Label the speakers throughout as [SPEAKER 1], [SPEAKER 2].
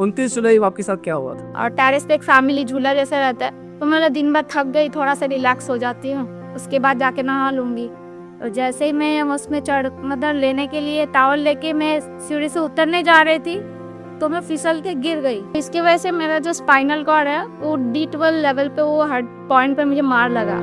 [SPEAKER 1] 29 जुलाई आपके साथ क्या हुआ था?
[SPEAKER 2] और टेरेस पे एक फैमिली झूला जैसा रहता है, तो मैं दिन भर थक गई, थोड़ा सा रिलैक्स हो जाती हूँ, उसके बाद जाके नहा लूँगी। तो जैसे ही मैं उसमें चढ़ मतलब लेने के लिए टावल लेके मैं सीढ़ी से उतरने जा रही थी, तो मैं फिसल के गिर गई। इसकी वजह से मेरा जो स्पाइनल कॉर्ड है वो D12 लेवल पे, वो हर्ट पॉइंट पे मुझे मार लगा।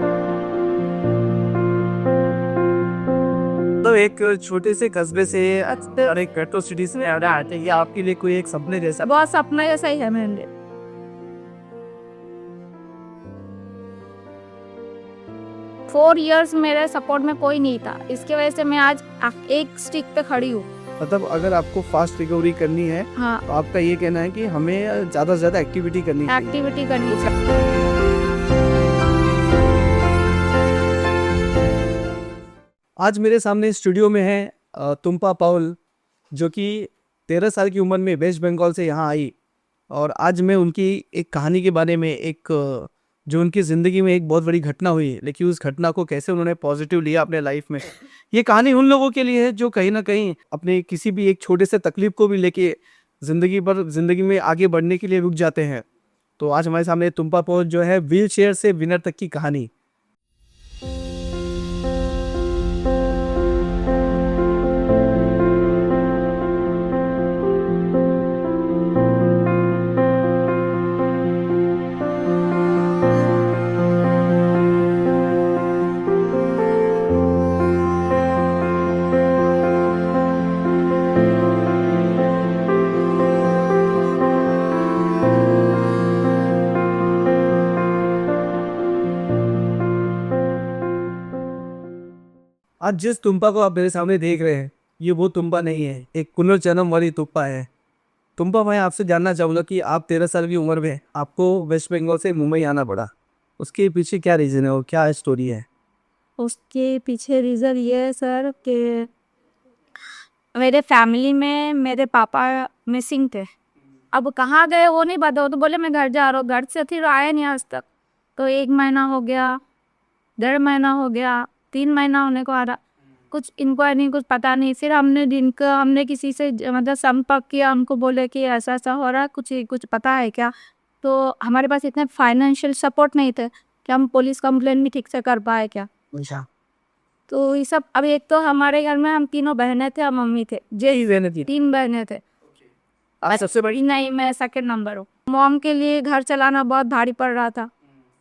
[SPEAKER 1] तो एक छोटे से कस्बे से और एक मेट्रो सिटी से आते ये आपके लिए कोई एक सपने जैसा?
[SPEAKER 2] बहुत सपना जैसा ही है मेरे लिए। 4 इयर्स मेरे सपोर्ट में कोई नहीं था, इसकी वजह से मैं आज एक स्टिक पे खड़ी हूँ।
[SPEAKER 1] मतलब अगर आपको फास्ट रिकवरी करनी है
[SPEAKER 2] हाँ,
[SPEAKER 1] तो आपका ये कहना है कि हमें ज़्यादा से ज़्यादा एक्टिविटी करनी चाहिए।
[SPEAKER 2] एक्टिविटी करनी चाहिए।
[SPEAKER 1] आज मेरे सामने स्टूडियो में है तुम्पा पाउल, जो कि 13 साल की उम्र में वेस्ट बंगाल से यहाँ आई। और आज मैं उनकी एक कहानी के बारे में, जो उनकी ज़िंदगी में एक बहुत बड़ी घटना हुई, लेकिन उस घटना को कैसे उन्होंने पॉजिटिव लिया अपने लाइफ में, ये कहानी उन लोगों के लिए है जो कहीं ना कहीं अपने किसी भी एक छोटे से तकलीफ को भी लेके ज़िंदगी में आगे बढ़ने के लिए रुक जाते हैं। तो आज हमारे सामने तुम्पा पाउल जो है, व्हील चेयर से विनर तक की कहानी। आज जिस तुम्पा को आप मेरे सामने देख रहे हैं, ये वो तुम्पा नहीं है, एक पुनर्जन्म वाली तुम्पा है। तुम्पा, मैं आपसे जानना चाहूँगा कि आप 13 साल की उम्र में आपको वेस्ट बंगाल से मुंबई आना पड़ा, उसके पीछे क्या रीज़न है और क्या स्टोरी है?
[SPEAKER 2] उसके पीछे रीज़न ये है सर कि मेरे फैमिली में मेरे पापा मिसिंग थे। अब कहाँ गए वो नहीं पता, वो तो बोले मैं घर जा रहा हूँ, घर से फिर आए नहीं आज तक। तो 1 महीना हो गया, 1.5 महीना हो गया, 3 महीना होने को आ रहा, कुछ इंक्वायरी नहीं, कुछ पता नहीं। फिर हमने किसी से मतलब संपर्क किया, उनको बोले कि ऐसा ऐसा हो रहा है, कुछ पता है क्या। तो हमारे पास इतने फाइनेंशियल सपोर्ट नहीं थे कि हम पुलिस कंप्लेंट भी ठीक से कर पाए क्या।
[SPEAKER 1] अच्छा,
[SPEAKER 2] तो ये सब, अब एक तो हमारे घर में हम तीनों बहनें थे और मम्मी थे,
[SPEAKER 1] ये बहन थी?
[SPEAKER 2] 3 बहनें थे।
[SPEAKER 1] आप सबसे बड़ी?
[SPEAKER 2] नहीं, मैं सेकंड नंबर हूँ। मॉम के लिए घर चलाना बहुत भारी पड़ रहा था,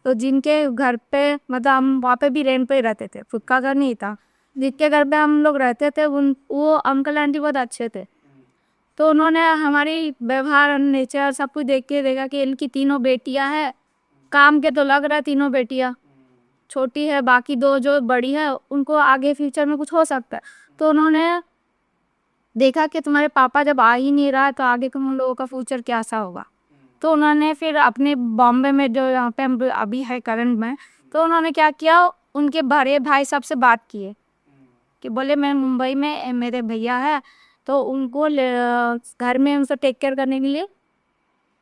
[SPEAKER 2] तो जिनके घर पे मतलब हम वहाँ पे भी रेंट पे ही रहते थे, खुद का घर नहीं था, जिनके घर पे हम लोग रहते थे वो अंकल आंटी बहुत अच्छे थे। तो उन्होंने हमारी व्यवहार, नेचर सब कुछ देख के देखा कि इनकी 3 बेटियां हैं, काम के तो लग रहा है 3 बेटियां, छोटी है, बाकी 2 जो बड़ी है उनको आगे फ्यूचर में कुछ हो सकता है। तो उन्होंने देखा कि तुम्हारे पापा जब आ ही नहीं रहा है तो आगे तुम लोगों का फ्यूचर कैसा होगा। तो उन्होंने फिर अपने बॉम्बे में, जो यहाँ पे हम अभी है करंट में, तो उन्होंने क्या किया, उनके बड़े भाई सबसे बात किए कि बोले मैं मुंबई में मेरे भैया है, तो उनको घर में उनसे टेक केयर करने के लिए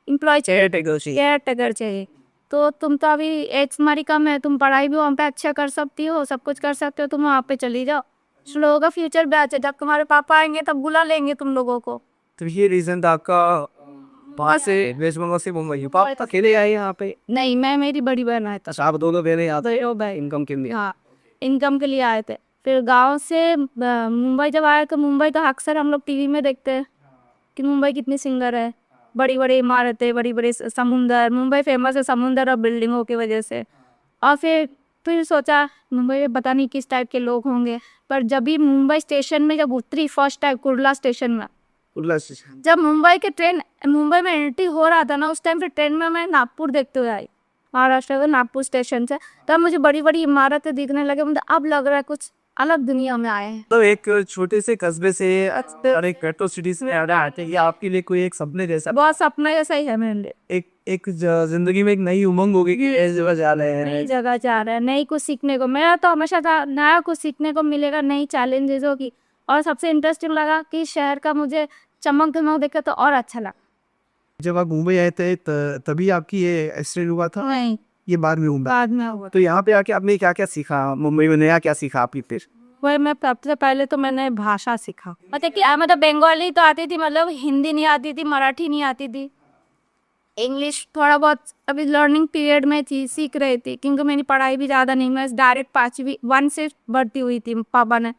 [SPEAKER 2] एम्प्लॉय चाहिए, केयर टेकर चाहिए। तो तुम तो अभी एज तुम्हारी कम है, तुम पढ़ाई भी वहाँ पे अच्छा कर सकती हो, सब कुछ कर सकते हो, तुम वहाँ पे चली जाओ, तुम लोगों का फ्यूचर भी अच्छा, जब तुम्हारे पापा आएंगे तब बुला लेंगे तुम लोगों को।
[SPEAKER 1] तो ये रीज़न था आपका वहाँ से वेस्ट बंगाल से मुंबई? पापा अकेले आए यहाँ पे?
[SPEAKER 2] नहीं, मैं, मेरी बड़ी बहन आए थे।
[SPEAKER 1] अच्छा, आप दोनों बहनें यहाँ
[SPEAKER 2] दो भाई।
[SPEAKER 1] इनकम के लिए?
[SPEAKER 2] हाँ, इनकम के लिए आए थे। फिर गांव से मुंबई जब आए, तो मुंबई का अक्सर हम लोग टीवी में देखते हैं कि मुंबई कितनी सुंदर है, बड़ी बड़ी इमारतें, बड़ी बड़ी समुंदर, मुंबई फेमस है समुंदर और बिल्डिंगों की वजह से। और फिर सोचा मुंबई में पता नहीं किस टाइप के लोग होंगे, पर जब भी मुंबई स्टेशन में जब उतरी फर्स्ट टाइम, कुर्ला स्टेशन में, जब मुंबई में एंट्री हो रहा था ना, उस टाइम फिर ट्रेन में मैं नागपुर देखते हुए आई, महाराष्ट्र के नागपुर स्टेशन से। तब मुझे बड़ी बड़ी इमारतें दिखने लगे, मतलब अब लग रहा है कुछ अलग दुनिया में आए हैं।
[SPEAKER 1] तो एक छोटे से कस्बे से और एक मेट्रो सिटी से आते ये आपके लिए कोई एक सपने जैसा?
[SPEAKER 2] बहुत सपना जैसा ही है मेरे लिए।
[SPEAKER 1] एक जिंदगी में एक नई उमंग होगी कि इस जगह जा रहे हैं,
[SPEAKER 2] नई जगह जा रहा है, नई कुछ सीखने को। मेरा तो हमेशा था नया कुछ सीखने को मिलेगा, नई चैलेंजेस होगी। और सबसे इंटरेस्टिंग लगा कि शहर का मुझे चमक धमक देखा तो और अच्छा लगा।
[SPEAKER 1] जब आप मुंबई आए थे तभी आपकी ये एक्सीडेंट हुआ था?
[SPEAKER 2] नहीं,
[SPEAKER 1] ये बाद में हुआ?
[SPEAKER 2] बाद में हुआ।
[SPEAKER 1] तो यहाँ पे आके आपने क्या क्या सीखा, मुंबई में नया क्या सीखा आपने फिर?
[SPEAKER 2] वही, मैं सबसे पहले तो मैंने भाषा सीखा, मतलब कि मतलब बंगाली तो आती थी, मतलब हिंदी नहीं आती थी, मराठी नहीं आती थी, इंग्लिश थोड़ा बहुत अभी लर्निंग पीरियड में थी, सीख रही थी, क्योंकि मेरी पढ़ाई भी ज़्यादा नहीं, मैं डायरेक्ट 5वीं 1 से भर्ती हुई थी पापा ने।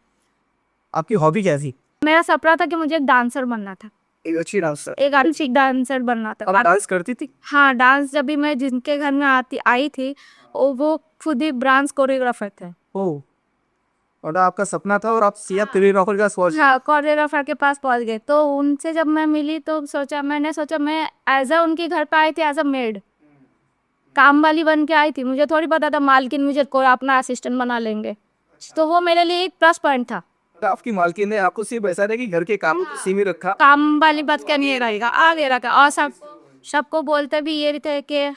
[SPEAKER 1] आपकी हॉबी क्या थी?
[SPEAKER 2] मेरा सपना था कि मुझे एक डांसर बनना था,
[SPEAKER 1] एक अच्छी डांसर।
[SPEAKER 2] एक अच्छी डांसर बनना था।
[SPEAKER 1] आप डांस करती थी?
[SPEAKER 2] हाँ, डांस जब भी मैं जिनके घर में आई थी, वो खुद ही डांस कोरियोग्राफर थे।
[SPEAKER 1] ओह! और आपका सपना था और आप सीधा कोरियोग्राफर का सोच।
[SPEAKER 2] हाँ, कोरियोग्राफर के पास पहुंच गए। तो उनसे जब मैं मिली तो मैंने सोचा मैं एज अ उनके घर पे आई थी एज अ मेड, काम वाली बन के आई थी। मुझे थोड़ी पता था मालकिन मुझे कोई अपना असिस्टेंट बना लेंगे, तो वो मेरे लिए एक प्लस पॉइंट था।
[SPEAKER 1] तो आपकी मालकिन ने आपको सिर्फ ऐसा नहीं कि घर के काम सीमित रखा।
[SPEAKER 2] काम वाली बात क्या नहीं रहेगा, आगे रखा। और सबको बोलते भी ये थे कि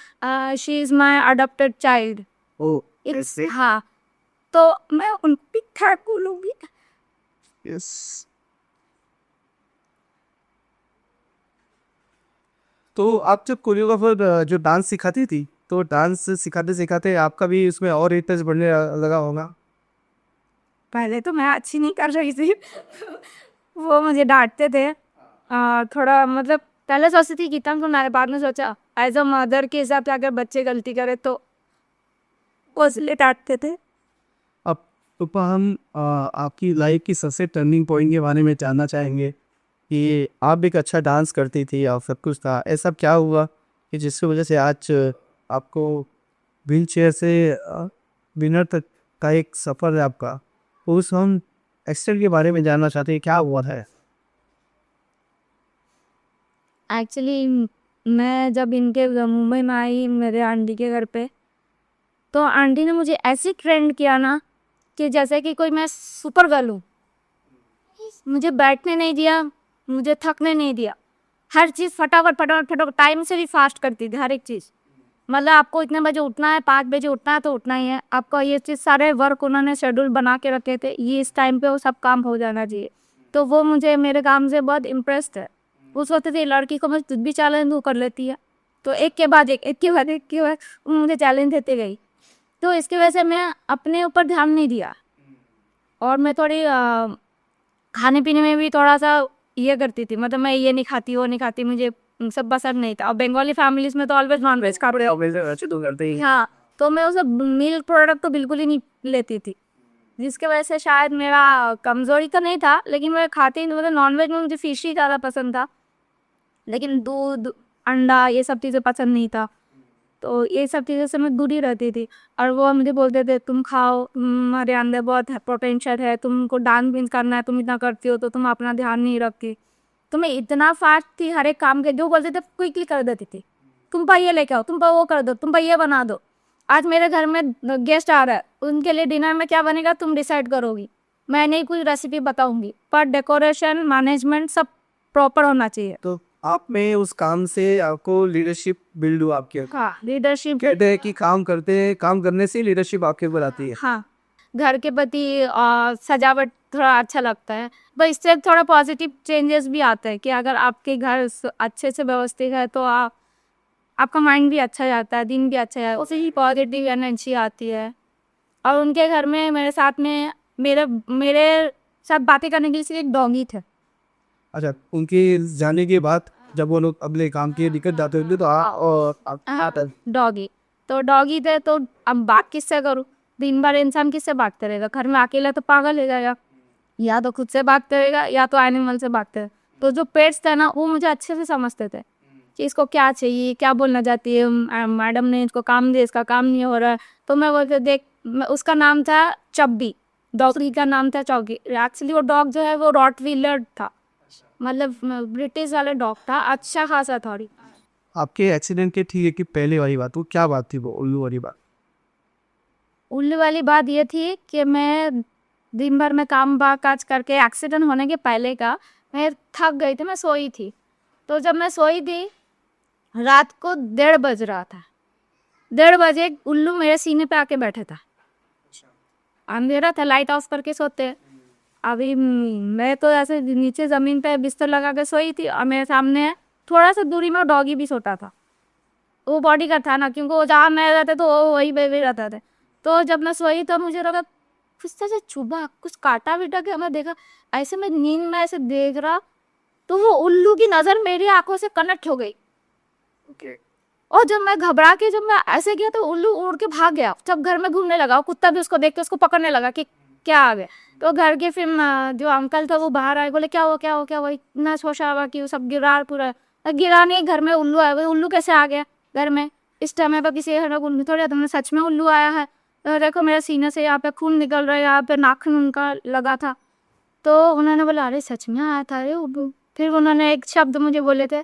[SPEAKER 2] she is my adopted child.
[SPEAKER 1] Oh ऐसे?
[SPEAKER 2] हाँ, तो मैं उनको भी खैर बोलूंगी।
[SPEAKER 1] यस। तो आप जब कोरियोग्राफर जो डांस सिखाती थी, तो डांस सिखाते सिखाते आपका भी उसमें और इंटरेस्ट बढ़ने लगा होगा।
[SPEAKER 2] पहले तो मैं अच्छी नहीं कर रही थी वो मुझे डांटते थे। थोड़ा मतलब पहले सोचती थी कितना तो, मैंने बाद में सोचा एज अ मदर के हिसाब से अगर बच्चे गलती करे तो वो इसलिए डांटते थे।
[SPEAKER 1] अब तो हम आपकी लाइफ की सबसे टर्निंग पॉइंट के बारे में जानना चाहेंगे कि आप एक अच्छा डांस करती थी और सब कुछ था, ऐसा क्या हुआ कि जिसकी वजह से आज आपको व्हील चेयर से विनर तक का एक सफ़र है आपका, उस हम एक्सीडेंट के बारे में जानना चाहते हैं, क्या हुआ था?
[SPEAKER 2] एक्चुअली मैं जब इनके मुंबई में आई मेरे आंटी के घर पे, तो आंटी ने मुझे ऐसे ट्रेंड किया ना कि जैसे कि कोई मैं सुपर गर्ल हूँ। मुझे बैठने नहीं दिया, मुझे थकने नहीं दिया। हर चीज़ फटाफट फटाफट फटाफट टाइम से भी फास्ट करती थी, हर एक चीज़। मतलब आपको इतने बजे उठना है, 5 बजे उठना है तो उठना ही है आपको। ये चीज़ सारे वर्क उन्होंने शेड्यूल बना के रखे थे, ये इस टाइम पे वो सब काम हो जाना चाहिए। तो वो मुझे मेरे काम से बहुत इम्प्रेस्ड है। वो सोचते थे लड़की को मैं कुछ भी चैलेंज दूँ कर लेती है। तो एक के बाद एक के बाद एक के बाद वो मुझे चैलेंज देते गई। तो इसकी वजह से मैं अपने ऊपर ध्यान नहीं दिया, और मैं थोड़ी खाने पीने में भी थोड़ा सा ये करती थी। मतलब मैं ये नहीं खाती वो नहीं खाती, मुझे सब पसंद नहीं था। और बंगाली फैमिलीज में तो ऑलवेज नॉन वेज खा
[SPEAKER 1] करते ही।
[SPEAKER 2] हाँ, तो मैं उसे मिल्क प्रोडक्ट तो बिल्कुल ही नहीं लेती थी, जिसके वजह से शायद मेरा कमज़ोरी तो नहीं था, लेकिन मैं खाती नहीं। मतलब नॉन वेज में मुझे फिश ही ज़्यादा पसंद था, लेकिन दूध अंडा ये सब चीज़ें पसंद नहीं था। तो ये सब चीज़ों से मैं दूर ही रहती थी। और वो मुझे बोलते थे तुम खाओ, तुम्हारे अंदर बहुत पोटेंशियल है, तुमको डांस भी करना है, तुम इतना करती हो तो तुम अपना ध्यान नहीं रखती। तो मैं इतना फास्ट थी हर एक काम के, जो बोलते थे क्विकली कर देती थी। तुम पर ये लेके आओ, तुम पर वो कर दो, तुम पर ये बना दो। आज मेरे घर में गेस्ट आ रहा है, उनके लिए डिनर में क्या बनेगा तुम डिसाइड करोगी, मैं नहीं कोई रेसिपी बताऊंगी, पर डेकोरेशन मैनेजमेंट सब प्रॉपर होना चाहिए।
[SPEAKER 1] तो आप में उस काम से आपको लीडरशिप बिल्ड हुआ आपके अंदर।
[SPEAKER 2] हाँ, लीडरशिप।
[SPEAKER 1] कहते हैं कि काम करने से लीडरशिप आपके ऊपर आती है।
[SPEAKER 2] हाँ, घर के प्रति सजावट थोड़ा अच्छा लगता है, पर इससे थोड़ा पॉजिटिव चेंजेस भी आते हैं कि अगर आपके घर अच्छे से व्यवस्थित है तो आपका माइंड भी अच्छा जाता है, दिन भी अच्छा जाता है, उससे ही पॉजिटिव एनर्जी आती है। और उनके घर में मेरे साथ बातें करने के लिए सिर्फ एक डॉगी थे।
[SPEAKER 1] अच्छा, उनके जाने के बाद जब वो लोग अपने काम के लिए निकल जाते होंगे तो
[SPEAKER 2] डॉगी, तो डॉगी थे, तो अब बात किससे करूँ? दिन भर इंसान किससे बात करेगा? घर में अकेला तो पागल हो जाएगा। या तो खुद से बात करेगा या तो एनिमल से बात करेगा। तो जो पेट्स थे ना वो मुझे अच्छे से समझते थे कि इसको क्या चाहिए, क्या बोलना चाहती है मैडम ने, इसको काम दे, इसका काम नहीं हो रहा है। तो मैं बोलते देख, उसका नाम था चब्बी, डॉगी का नाम था चौकी। एक्चुअली वो डॉग जो है वो रॉटवीलर था, मतलब ब्रिटिश वाला डॉग था, अच्छा खासा था।
[SPEAKER 1] आपके एक्सीडेंट के ठीक है कि पहले वाली बात, वो क्या बात थी, वो उल्लू वाली बात?
[SPEAKER 2] उल्लू वाली बात ये थी कि मैं दिन भर में काम काज करके एक्सीडेंट होने के पहले का मैं थक गई थी, मैं सोई थी। तो जब मैं सोई थी रात को 1:30 बज रहा था, 1:30 बजे एक उल्लू मेरे सीने पे आके बैठा था। अंधेरा था, लाइट ऑफ करके सोते हैं। अभी मैं तो ऐसे नीचे ज़मीन पे बिस्तर लगा के सोई थी, और मेरे सामने थोड़ा सा दूरी में डॉगी भी सोता था। वो बॉडी का था ना, क्योंकि वो जहाँ मैं रहते तो वो वही पे भी रहता था। तो जब मैं सोई तो मुझे लगा कुछ से चुभा, कुछ काटा विटा के। मैं देखा ऐसे, मैं नींद में ऐसे देख रहा, तो वो उल्लू की नज़र मेरी आंखों से कनेक्ट हो गई। और जब मैं घबरा के जब मैं ऐसे गया तो उल्लू उड़ के भाग गया। जब घर में घूमने लगा, कुत्ता भी उसको देख के उसको पकड़ने लगा कि क्या आ गया। तो घर के फिर जो अंकल था वो बाहर आए, बोले क्या हुआ क्या हुआ क्या हुआ, इतना शोशा हुआ कि वो सब गिरा पूरा। गिरा नहीं, घर में उल्लू आया। उल्लू कैसे आ गया घर में इस टाइम पर? किसी उल्लू थोड़ी, तुमने सच में उल्लू आया है। तो देखो मेरे सीने से यहाँ पे खून निकल रहा है, यहाँ पे नाखून उनका लगा था। तो उन्होंने बोला अरे सच में आया था अरे उल्लू। फिर उन्होंने एक शब्द मुझे बोले थे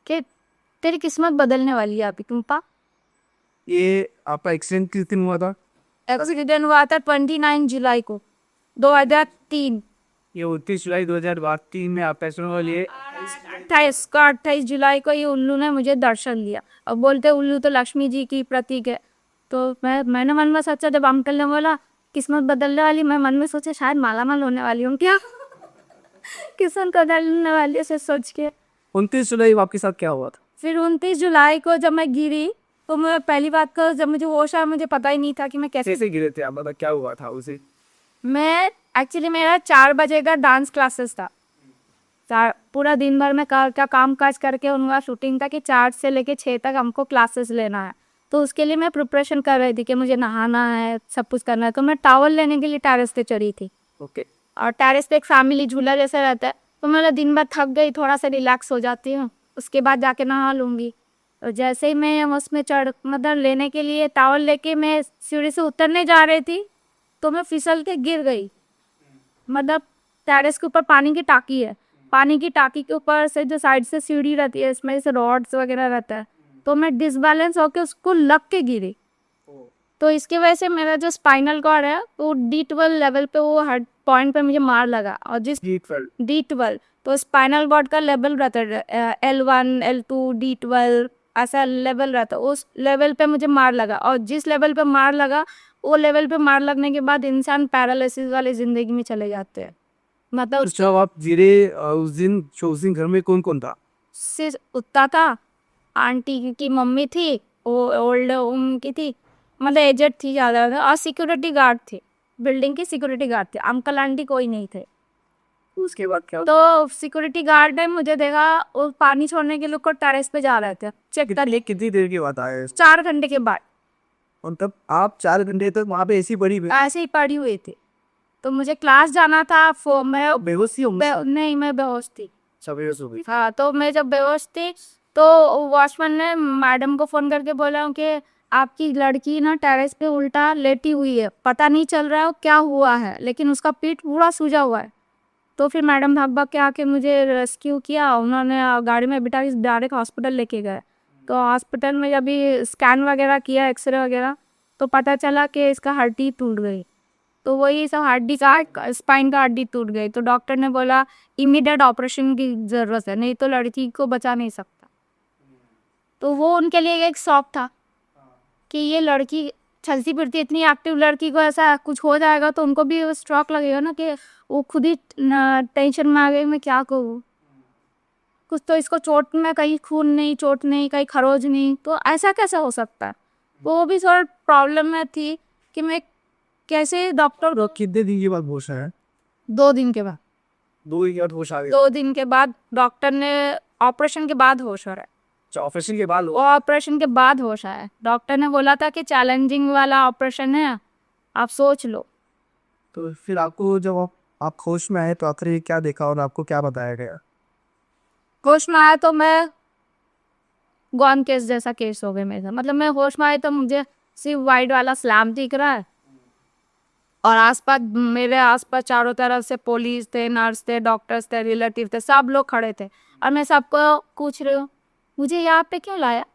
[SPEAKER 2] कि तेरी किस्मत बदलने वाली है अभी टुम्पा।
[SPEAKER 1] ये आपका एक्सीडेंट किस दिन हुआ था?
[SPEAKER 2] एक्सीडेंट हुआ था 29 जुलाई को 2003।
[SPEAKER 1] ये 29 जुलाई 2003 में आप एक्सीडेंट हुआ। ये
[SPEAKER 2] 28 जुलाई को ये उल्लू ने मुझे दर्शन दिया। अब बोलते उल्लू तो लक्ष्मी जी की प्रतीक है। तो मैंने मन में सोचा, जब अंकल ने बोला किस्मत बदलने वाली, मैं मन में सोचा शायद मालामाल होने वाली हूँ क्या किस्मत बदलने वाली से सोच के।
[SPEAKER 1] 29 जुलाई को आपके साथ क्या हुआ था?
[SPEAKER 2] फिर 29 जुलाई को जब मैं गिरी तो मैं पहली बात कर, जब मुझे होश आया मुझे पता ही नहीं था कि मैं कैसे।
[SPEAKER 1] कैसे गिरे थे आप? मतलब क्या हुआ था उसे?
[SPEAKER 2] मैं एक्चुअली मेरा 4 बजे का डांस क्लासेस था। पूरा दिन भर में का काम काज करके उनका शूटिंग था कि 4 से लेके 6 तक हमको क्लासेस लेना है। तो उसके लिए मैं प्रिपरेशन कर रही थी कि मुझे नहाना है, सब कुछ करना है। तो मैं टॉवल लेने के लिए टेरेस पे चढ़ी थी।
[SPEAKER 1] ओके।
[SPEAKER 2] और टेरेस पे एक फैमिली झूला जैसा रहता है। तो मैं दिन भर थक गई, थोड़ा सा रिलैक्स हो जाती हूँ, उसके बाद जाके नहा लूँगी। और जैसे ही मैं उसमें चढ़ मतलब लेने के लिए टॉवल लेके मैं सीढ़ी से उतरने जा रही थी तो मैं फिसल के गिर गई। मतलब टेरेस के ऊपर पानी की टाकी है, पानी की टाकी के ऊपर से जो साइड से सीढ़ी रहती है इसमें से रॉड्स वगैरह रहता है। तो मैं डिसबैलेंस होकर उसको लग के गिरी। तो इसकी वजह से मेरा जो स्पाइनल कॉर्ड है वो D12 लेवल पे, वो हर पॉइंट पे मुझे मार लगा। और जिस D12 तो स्पाइनल कॉर्ड का लेवल रहता है L1 L2 D12 ऐसा लेवल रहता है। उस लेवल पे मुझे मार लगा, और जिस लेवल पे मार लगा वो लेवल पे मार लगने के बाद इंसान पैरालिसिस वाली जिंदगी में चले जाते हैं। मतलब
[SPEAKER 1] जब आप गिरे उस दिन घर में कौन कौन था?
[SPEAKER 2] सिर्फ उतना था, आंटी की मम्मी थी, वो ओल्ड उनकी थी, मतलब एजेड थी ज़्यादा, और सिक्योरिटी गार्ड थे, बिल्डिंग की सिक्योरिटी गार्ड थे। अंकल आंटी कोई नहीं थे।
[SPEAKER 1] उसके बाद क्या?
[SPEAKER 2] तो सिक्योरिटी गार्ड ने मुझे देखा, वो पानी छोड़ने के लिए ऊपर टेरेस पे जा रहे थे चेक कर।
[SPEAKER 1] कितनी देर के बाद आए?
[SPEAKER 2] 4 घंटे के बाद।
[SPEAKER 1] और तब आप 4 घंटे तक वहाँ पे ऐसी पड़ी हुई?
[SPEAKER 2] ऐसे ही पड़ी हुई थी। तो मुझे क्लास जाना था। मैं
[SPEAKER 1] बेहोश थी?
[SPEAKER 2] नहीं, मैं बेहोश थी।
[SPEAKER 1] सब बेहोश हो गई?
[SPEAKER 2] हाँ, तो मैं जब बेहोश थी तो वॉचमैन ने मैडम को फ़ोन करके बोला कि आपकी लड़की ना टेरेस पे उल्टा लेटी हुई है, पता नहीं चल रहा है क्या हुआ है, लेकिन उसका पीठ पूरा सूजा हुआ है। तो फिर मैडम भाग भाग के आके मुझे रेस्क्यू किया। उन्होंने गाड़ी में बिठा के डायरेक्ट हॉस्पिटल लेके गए। तो हॉस्पिटल में जब भी स्कैन वगैरह किया, एक्सरे वगैरह, तो पता चला कि इसका हड्डी टूट गई। तो वही सब हड्डी का स्पाइन का हड्डी टूट गई। तो डॉक्टर ने बोला इमीडिएट ऑपरेशन की ज़रूरत है, नहीं तो लड़की को बचा नहीं सकता। तो वो उनके लिए एक शौक था कि ये लड़की चलती फिरती इतनी एक्टिव लड़की को ऐसा कुछ हो जाएगा तो उनको भी स्ट्रोक लगेगा ना, कि वो खुद ही टेंशन में आ गई मैं क्या करूँ, कुछ तो इसको चोट में, कहीं खून नहीं, चोट नहीं, कहीं खरोज नहीं, तो ऐसा कैसा हो सकता है। वो भी थोड़ा प्रॉब्लम में थी कि मैं कैसे डॉक्टर।
[SPEAKER 1] कितने दिन के बाद होश आया?
[SPEAKER 2] 2 दिन के बाद।
[SPEAKER 1] 2 दिन के बाद होश आ गया?
[SPEAKER 2] 2 दिन के बाद डॉक्टर ने, ऑपरेशन के बाद होश हो रहा है।
[SPEAKER 1] अच्छा, ऑपरेशन के बाद
[SPEAKER 2] वो ऑपरेशन के बाद होश आया। डॉक्टर ने बोला था कि चैलेंजिंग वाला ऑपरेशन है, आप सोच लो।
[SPEAKER 1] तो फिर आपको जब आप होश में आए तो आखिर क्या देखा और आपको क्या बताया गया?
[SPEAKER 2] होश में आया तो मैं गॉन केस जैसा केस हो गया मेरा। मतलब मैं होश में आई तो मुझे सिर्फ वाइट वाला स्लैब दिख रहा है, और आसपास मेरे आसपास चारों तरफ से पुलिस थे, नर्स थे, डॉक्टर्स थे, रिलेटिव थे, सब लोग खड़े थे। और मैं सबको पूछ रही हूँ मुझे यहाँ पे क्यों लाया।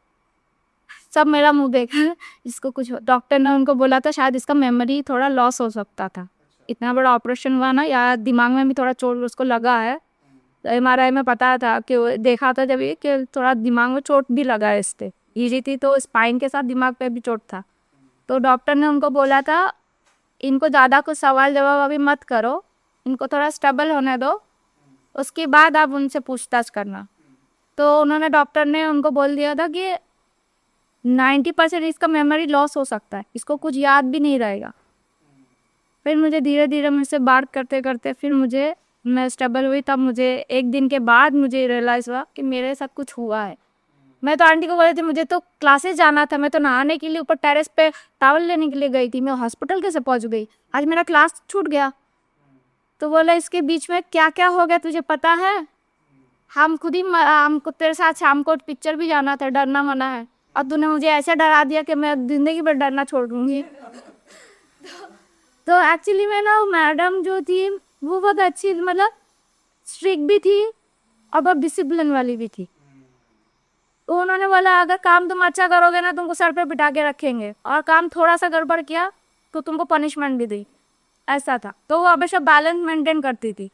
[SPEAKER 2] सब मेरा मुंह देख इसको कुछ। डॉक्टर ने उनको बोला था शायद इसका मेमोरी थोड़ा लॉस हो सकता था, इतना बड़ा ऑपरेशन हुआ ना, या दिमाग में भी थोड़ा चोट उसको लगा है। तो MRI में पता था कि देखा था जब ये कि थोड़ा दिमाग में चोट भी लगा है इससे, ईजी थी तो स्पाइन के साथ दिमाग पे भी चोट था। तो डॉक्टर ने उनको बोला था इनको ज़्यादा कुछ सवाल जवाब अभी मत करो, इनको थोड़ा स्टेबल होने दो, उसके बाद आप उनसे पूछताछ करना। तो उन्होंने, डॉक्टर ने उनको बोल दिया था कि 90% इसका मेमोरी लॉस हो सकता है, इसको कुछ याद भी नहीं रहेगा। फिर मुझे धीरे धीरे मुझसे बात करते करते फिर मैं स्टेबल हुई। तब मुझे 1 दिन के बाद मुझे रियलाइज़ हुआ कि मेरे साथ कुछ हुआ है। मैं तो आंटी को बोली थी मुझे तो क्लासेस जाना था, मैं तो नहाने के लिए ऊपर टेरेस पे टॉवल लेने के लिए गई थी, मैं हॉस्पिटल कैसे पहुंच गई, आज मेरा क्लास छूट गया। तो बोला इसके बीच में क्या क्या हो गया तुझे पता है, हम खुद ही हमको तेरे साथ शाम को पिक्चर भी जाना था, डरना मना है, और तूने मुझे ऐसे डरा दिया कि मैं जिंदगी भर डरना छोड़ दूंगी। तो एक्चुअली में ना मैडम जो थी वो बहुत अच्छी, मतलब स्ट्रिक्ट भी थी और बहुत डिसिप्लिन वाली भी थी। तो उन्होंने बोला अगर काम तुम अच्छा करोगे ना तुमको सर पे बिठा के रखेंगे, और काम थोड़ा सा गड़बड़ किया तो तुमको पनिशमेंट भी दी, ऐसा था। तो वो हमेशा बैलेंस मेंटेन करती थी।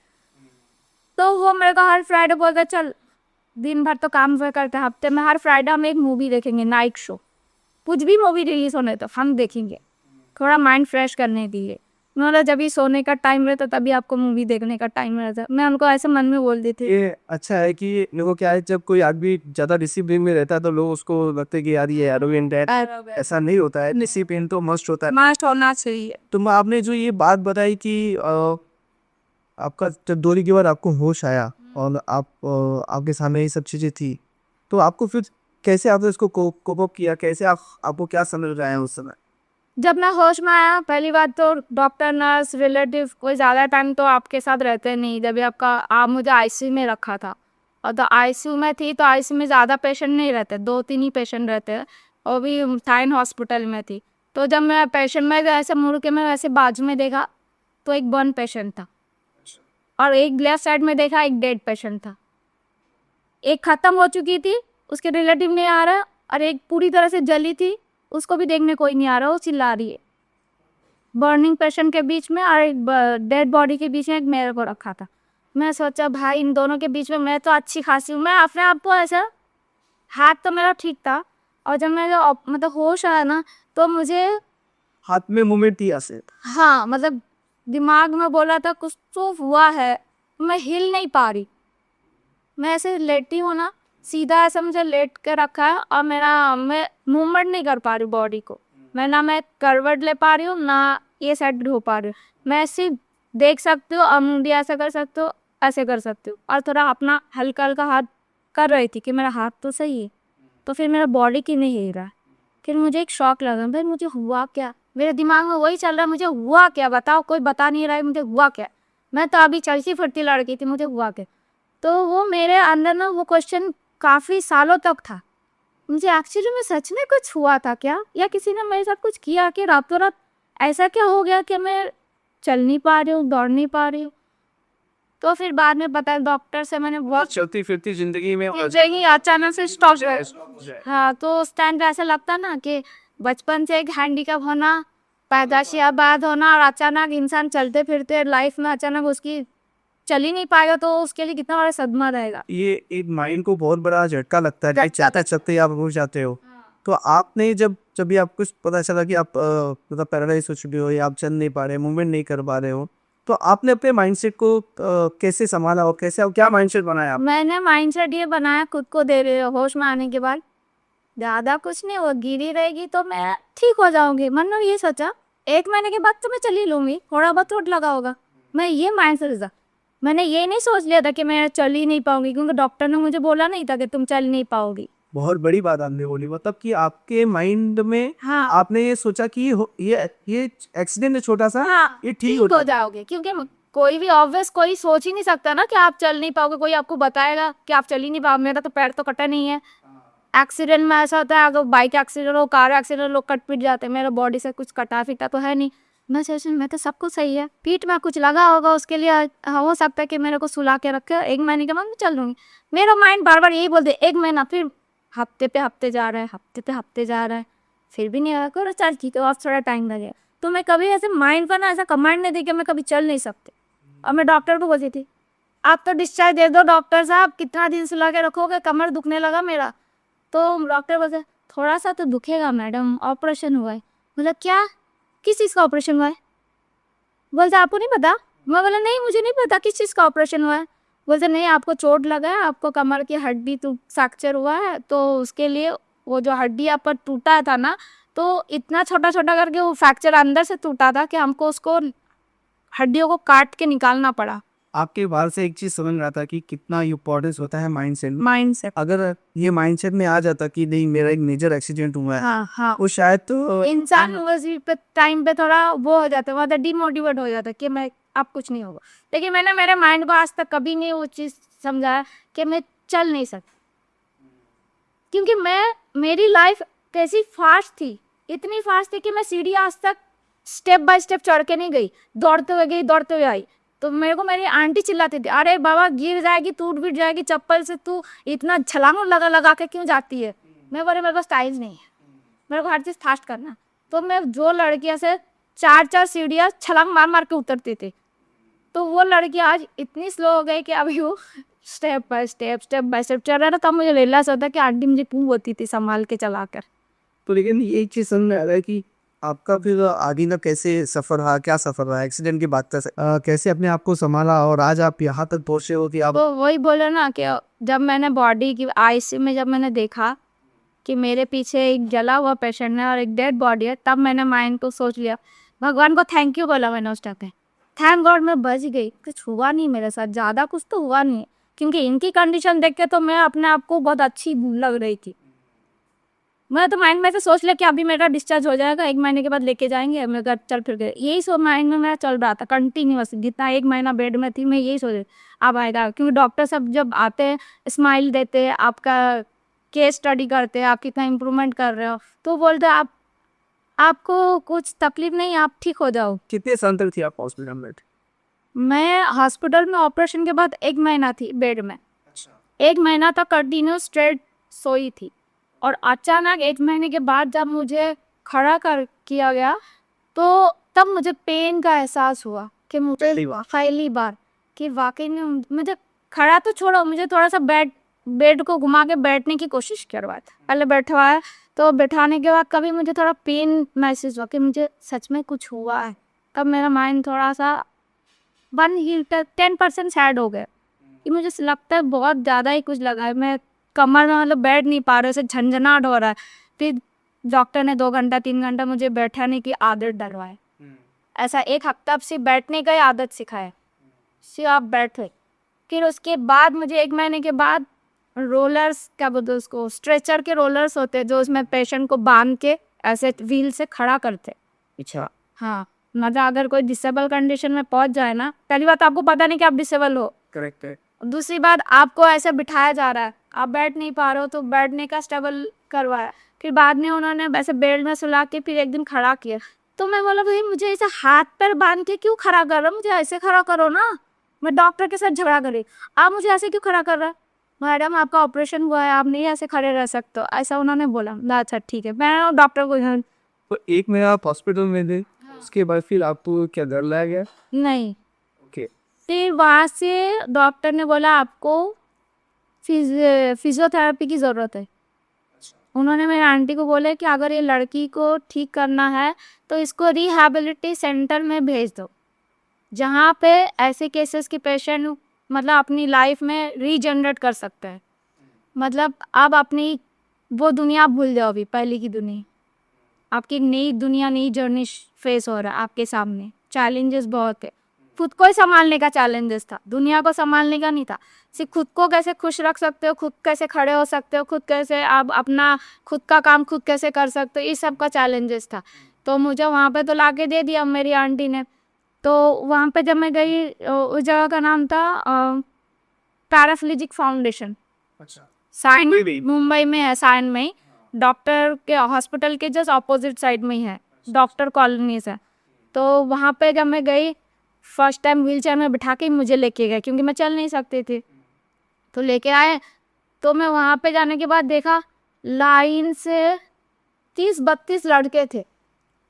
[SPEAKER 2] तो वो मेरे को हर फ्राइडे बोलता चल दिन भर तो काम वो करते हैं, हफ्ते में हर फ्राइडे हम एक मूवी देखेंगे, नाइट शो, कुछ भी मूवी रिलीज होने तो हम देखेंगे, थोड़ा माइंड फ्रेश करने के लिए। मतलब जब भी सोने का टाइम रहता तभी आपको मूवी देखने का टाइम रहता। मैं उनको ऐसे मन में बोल दी थी।
[SPEAKER 1] ये अच्छा है कि लोगों क्या है, जब कोई आदमी ज्यादा डिसिप्लिन में रहता है तो लोग उसको लगता है कि यार ये एरोगेंट है, ऐसा नहीं होता है। डिसिप्लिन तो मस्ट होता है,
[SPEAKER 2] मस्ट होना चाहिए।
[SPEAKER 1] तो आपने जो ये बात बताई कि आपका जब दौरे के बाद आपको होश आया और आपके सामने ये सब चीजें थी, तो आपको फिर कैसे आपने इसको कोप अप किया, कैसे आपको क्या समझ रहा है उस समय?
[SPEAKER 2] जब मैं होश में आया, पहली बात तो डॉक्टर नर्स रिलेटिव कोई ज़्यादा टाइम तो आपके साथ रहते नहीं। जब भी आप मुझे आईसीयू में रखा था, और तो आईसीयू में थी, तो आईसीयू में ज़्यादा पेशेंट नहीं रहते, 2-3 ही पेशेंट रहते हैं, और भी थाइन हॉस्पिटल में थी। तो जब मैं पेशेंट में ऐसे मुड़ के मैं वैसे बाजू में देखा तो एक बर्न पेशेंट था, और एक लेफ्ट साइड में देखा एक डेड पेशेंट था। एक ख़त्म हो चुकी थी, उसके रिलेटिव नहीं आ रहा, और एक पूरी तरह से जली थी, उसको भी देखने कोई नहीं आ रहा, वो चिल्ला रही है। बर्निंग पेशेंट के बीच में और एक डेड बॉडी के बीच में एक मेरे को रखा था। मैं सोचा भाई इन दोनों के बीच में मैं तो अच्छी खासी हूँ, मैं अपने आप को ऐसा, हाथ तो मेरा ठीक था, और जब मैं मतलब होश आया ना तो मुझे
[SPEAKER 1] हाथ में मूवमेंट थी ऐसे?
[SPEAKER 2] हाँ, मतलब दिमाग में बोला था कुछ तो हुआ है, मैं हिल नहीं पा रही। मैं ऐसे लेटी हूँ ना, सीधा ऐसा मुझे लेट के रखा है, और मैं मूवमेंट नहीं कर पा रही बॉडी को। मैं करवट ले पा रही हूँ ना ये साइड हो पा रही हूँ। मैं सिर्फ देख सकती हूँ, अंगुली ऐसे कर सकती हूँ, ऐसे कर सकती हूँ, और थोड़ा अपना हल्का हल्का हाथ कर रही थी कि मेरा हाथ तो सही है। तो फिर मेरा बॉडी क्यों नहीं हिल रहा है। फिर मुझे एक शौक लगा, भाई मुझे हुआ क्या, मेरे दिमाग में वही चल रहा है, मुझे हुआ क्या, बताओ, कोई बता नहीं रहा है मुझे हुआ क्या। मैं तो अभी चलती फिरती लड़की थी, मुझे हुआ क्या। तो वो मेरे अंदर ना वो क्वेश्चन काफ़ी सालों तक था, मुझे एक्चुअली में सच में कुछ हुआ था क्या, या किसी ने मेरे साथ कुछ किया कि रातों रात ऐसा क्या हो गया कि मैं चल नहीं पा रही हूँ, दौड़ नहीं पा रही हूँ। तो फिर बाद में पता डॉक्टर से मैंने बहुत
[SPEAKER 1] चलती फिरती जिंदगी में
[SPEAKER 2] जिंदगी अचानक से स्टॉप गया। हाँ, तो उस टाइम पे ऐसा लगता ना कि बचपन से एक हैंडीकैप होना, पैदाशिया बाद होना, और अचानक इंसान चलते फिरते लाइफ में अचानक उसकी चल ही नहीं पाएगा, तो उसके लिए कितना बड़ा सदमा रहेगा।
[SPEAKER 1] ये एक माइंड को बहुत बड़ा झटका लगता है, चाहे चाहते चलते आप हो जाते हो। तो आपने जब जब भी आपको पता चला कि आप मतलब पैरालाइज हो चुके हो, या आप चल नहीं पा रहे, मूवमेंट नहीं कर पा रहे हो, तो आपने अपने माइंडसेट को कैसे संभाला और कैसे क्या माइंडसेट बनाया आप?
[SPEAKER 2] मैंने माइंडसेट ये बनाया खुद को, दे रहे होश में आने के बाद ज़्यादा कुछ नहीं, वो गिरी रहेगी तो मैं ठीक हो जाऊंगी। मैंने ये सोचा 1 महीने के बाद तो मैं चल ही लूँगी, थोड़ा बहुत चोट लगा होगा, मैं ये माइंडसेट था। मैंने ये नहीं सोच लिया था कि मैं चल ही नहीं पाऊंगी, क्योंकि डॉक्टर ने मुझे बोला नहीं था कि तुम चल नहीं पाओगी।
[SPEAKER 1] बहुत बड़ी बात आपने बोली, मतलब कि आपके माइंड में
[SPEAKER 2] हाँ,
[SPEAKER 1] आपने ये सोचा कि ये एक्सीडेंट है छोटा सा,
[SPEAKER 2] हाँ,
[SPEAKER 1] ये ठीक
[SPEAKER 2] ठीक
[SPEAKER 1] हो
[SPEAKER 2] हो जाओगे, क्योंकि कोई भी ऑब्वियस कोई सोच ही नहीं सकता ना कि आप चल नहीं पाओगे, कोई आपको बताएगा कि आप चल ही नहीं पाओगे। मेरा तो पैर तो कटा नहीं है। एक्सीडेंट में ऐसा होता है, अगर बाइक एक्सीडेंट हो, कार एक्सीडेंट, लोग कट पीट जाते हैं, मेरा बॉडी से कुछ कटा फिटा तो है नहीं। मैं सोच मैं तो सब कुछ सही है, पीठ में कुछ लगा होगा, उसके लिए हो सकता है कि मेरे को सुला के रखे, 1 महीने के बाद मैं चल लूँगी। मेरा माइंड बार बार यही बोलते 1 महीना, फिर हफ्ते पे हफ्ते जा रहा है, हफ्ते पे हफ्ते जा रहा है, फिर भी नहीं आ रहा। चल ठीक है, और थोड़ा टाइम लगेगा। तो मैं कभी ऐसे माइंड पर ना ऐसा कमांड नहीं दी कि मैं कभी चल नहीं सकते। और मैं डॉक्टर को बोलती थी आप तो डिस्चार्ज दे दो डॉक्टर साहब, कितना दिन सुला के रखोगे, कमर दुखने लगा मेरा। तो डॉक्टर बोलते थोड़ा सा तो दुखेगा मैडम, ऑपरेशन हुआ है। बोला क्या, किस चीज़ का ऑपरेशन हुआ है? बोलते आपको नहीं पता? मैं बोला नहीं मुझे नहीं पता किस चीज़ का ऑपरेशन हुआ है। बोलते नहीं आपको चोट लगा है, आपको कमर की हड्डी फ्रैक्चर हुआ है, तो उसके लिए वो जो हड्डी आप पर टूटा था ना, तो इतना छोटा छोटा करके वो फ्रैक्चर अंदर से टूटा था कि हमको उसको हड्डियों को काट के निकालना पड़ा।
[SPEAKER 1] आपके बाहर से एक चीज समझ रहा था कि कितना इम्पोर्टेंस होता है माइंडसेट।
[SPEAKER 2] माइंड से।
[SPEAKER 1] अगर ये माइंडसेट में आ जाता कि नहीं मेरा एक मेजर एक्सीडेंट हुआ है,
[SPEAKER 2] हाँ हाँ,
[SPEAKER 1] वो शायद तो
[SPEAKER 2] इंसान उसी पे टाइम पे थोड़ा वो हो जाता है, मतलब डिमोटिवेट हो जाता है कि मैं अब कुछ नहीं होगा। लेकिन मैंने मेरे माइंड को आज तक कभी नहीं वो चीज़ समझाया कि मैं चल नहीं सकती, क्योंकि मेरी लाइफ कैसी फास्ट थी, इतनी फास्ट थी कि मैं सीढ़ी आज तक स्टेप बाय स्टेप चढ़ के नहीं गई, दौड़ते हुए गई, दौड़ते हुए आई। तो मेरे को मेरी आंटी चिल्लाती थी, अरे बाबा गिर जाएगी, टूट फिट जाएगी चप्पल से, तू इतना छलांग लगा लगा के क्यों जाती है। मैं बोले मेरे पास टाइम नहीं है, मेरे को हर चीज़ फास्ट करना। तो मैं जो लड़कियां से 4-4 सीढ़ियाँ छलांग मार मार के उतरती थी, तो वो लड़की आज इतनी स्लो हो गई कि अभी वो स्टेप बाय स्टेप चल रहा है ना। तब मुझे रियलाइज होता कि आंटी मुझे क्यों होती थी संभाल के चला कर।
[SPEAKER 1] तो लेकिन ये चीज समझ में आ रहा है कि आपका फिर आगे ना कैसे सफर रहा, क्या सफर रहा, एक्सीडेंट की बात कैसे अपने आप को संभाला और आज आप यहाँ तक पहुंचे हो कि आप
[SPEAKER 2] तो वही बोले ना कि जब मैंने बॉडी की आईसीयू में जब मैंने देखा कि मेरे पीछे एक जला हुआ पेशेंट है और एक डेड बॉडी है, तब मैंने माइंड को सोच लिया, भगवान को थैंक यू बोला मैंने उस टाइम पे। थैंक गॉड मैं बच गई, कुछ हुआ नहीं मेरे साथ, ज़्यादा कुछ तो हुआ नहीं, क्योंकि इनकी कंडीशन देख के तो मैं अपने आप को बहुत अच्छी लग रही थी। मैं तो माइंड में से सोच लिया कि अभी मेरा डिस्चार्ज हो जाएगा, 1 महीने के बाद लेके जाएंगे, मैं घर चल फिर गए, यही सब माइंड में मेरा चल रहा था कंटिन्यूअस। जितना 1 महीना बेड में थी मैं यही सोच रही अब आएगा, क्योंकि डॉक्टर सब जब आते हैं स्माइल देते हैं, आपका केस स्टडी करते हैं, आप कितना इम्प्रूवमेंट कर रहे हो, तो बोलते आप आपको कुछ तकलीफ नहीं, आप ठीक हो जाओ।
[SPEAKER 1] कितने साल तक थी आप हॉस्पिटल में?
[SPEAKER 2] मैं हॉस्पिटल में ऑपरेशन के बाद 1 महीना थी बेड में। 1 महीना तक कंटिन्यू स्ट्रेट सोई थी, और अचानक 1 महीने के बाद जब मुझे खड़ा कर किया गया, तो तब मुझे पेन का एहसास हुआ कि मुझे पहली बार कि वाकई में मुझे खड़ा तो छोड़ो, मुझे थोड़ा सा बेड को घुमा के बैठने की कोशिश करवाया था। पहले बैठवाया, तो बैठाने के बाद कभी मुझे थोड़ा पेन महसूस हुआ कि मुझे सच में कुछ हुआ है। तब मेरा माइंड थोड़ा सा 10% सैड हो गया कि मुझे लगता है बहुत ज़्यादा ही कुछ लगा है, मैं कमर में मतलब बैठ नहीं पा रहे, उसे झंझनाहट हो रहा है। फिर डॉक्टर ने 2 घंटा 3 घंटा मुझे बैठाने की आदत डलवाए, ऐसा 1 हफ्ता सिर्फ बैठने का ही आदत सिखाए, सिर्फ आप बैठे। फिर उसके बाद मुझे 1 महीने के बाद रोलर्स, क्या बोलते हैं उसको, स्ट्रेचर के रोलर्स होते हैं जो उसमें पेशेंट को बांध के ऐसे व्हील से खड़ा करते।
[SPEAKER 1] अच्छा।
[SPEAKER 2] हाँ, मतलब अगर कोई डिसेबल कंडीशन में पहुंच जाए ना, पहली बात आपको पता नहीं कि आप डिसेबल हो,
[SPEAKER 1] करेक्ट है।
[SPEAKER 2] दूसरी बात आपको ऐसे बिठाया जा रहा है, आप बैठ नहीं पा रहे हो, तो बैठने का स्टेबल करवाया। फिर बाद में उन्होंने वैसे बेड में सुला के फिर एक दिन खड़ा किया। तो मैं बोला भाई मुझे ऐसे हाथ पैर बांध के क्यों खड़ा कर रहा हो, मुझे ऐसे खड़ा करो ना। मैं डॉक्टर के साथ झगड़ा करी, आप मुझे ऐसे क्यों खड़ा कर रहा है, मैडम आपका ऑपरेशन हुआ है, आप नहीं ऐसे खड़े रह सकते हो, ऐसा उन्होंने बोला। ना अच्छा ठीक है, मैं डॉक्टर को
[SPEAKER 1] तो 1 महीना आप हॉस्पिटल में थे, उसके बाद फिर आपको क्या घर लाया गया?
[SPEAKER 2] नहीं।
[SPEAKER 1] ओके।
[SPEAKER 2] फिर वहाँ से डॉक्टर ने बोला आपको फिजियोथेरेपी की ज़रूरत है। उन्होंने मेरी आंटी को बोला कि अगर ये लड़की को ठीक करना है तो इसको रिहैबिलिटी सेंटर में भेज दो, जहाँ पे ऐसे केसेस के पेशेंट मतलब अपनी लाइफ में रीजनरेट कर सकते हैं। मतलब आप अपनी वो दुनिया भूल जाओ, अभी पहले की दुनिया, आपकी एक नई दुनिया, नई जर्नी फेस हो रहा है आपके सामने। चैलेंजेस बहुत है, खुद को ही संभालने का चैलेंजेस था, दुनिया को संभालने का नहीं था। सिर्फ खुद को कैसे खुश रख सकते हो, खुद कैसे खड़े हो सकते हो, खुद कैसे आप अपना खुद का काम खुद कैसे कर सकते हो, इस सब का चैलेंजेस था। तो मुझे वहाँ पे तो ला के दे दिया मेरी आंटी ने। तो वहाँ पे जब मैं गई, उस जगह का नाम था पैराप्लेजिक फाउंडेशन,
[SPEAKER 1] अच्छा।
[SPEAKER 2] साइन
[SPEAKER 1] मुंबई में?
[SPEAKER 2] मुंबई में है, साइन में ही, डॉक्टर के हॉस्पिटल के जस्ट ऑपोजिट साइड में ही है, डॉक्टर कॉलोनी से। तो वहाँ पे जब मैं गई, फर्स्ट टाइम व्हीलचेयर में बिठा के मुझे लेके गए, क्योंकि मैं चल नहीं सकती थी। तो लेके आए, तो मैं वहाँ पे जाने के बाद देखा लाइन से 30-32 लड़के थे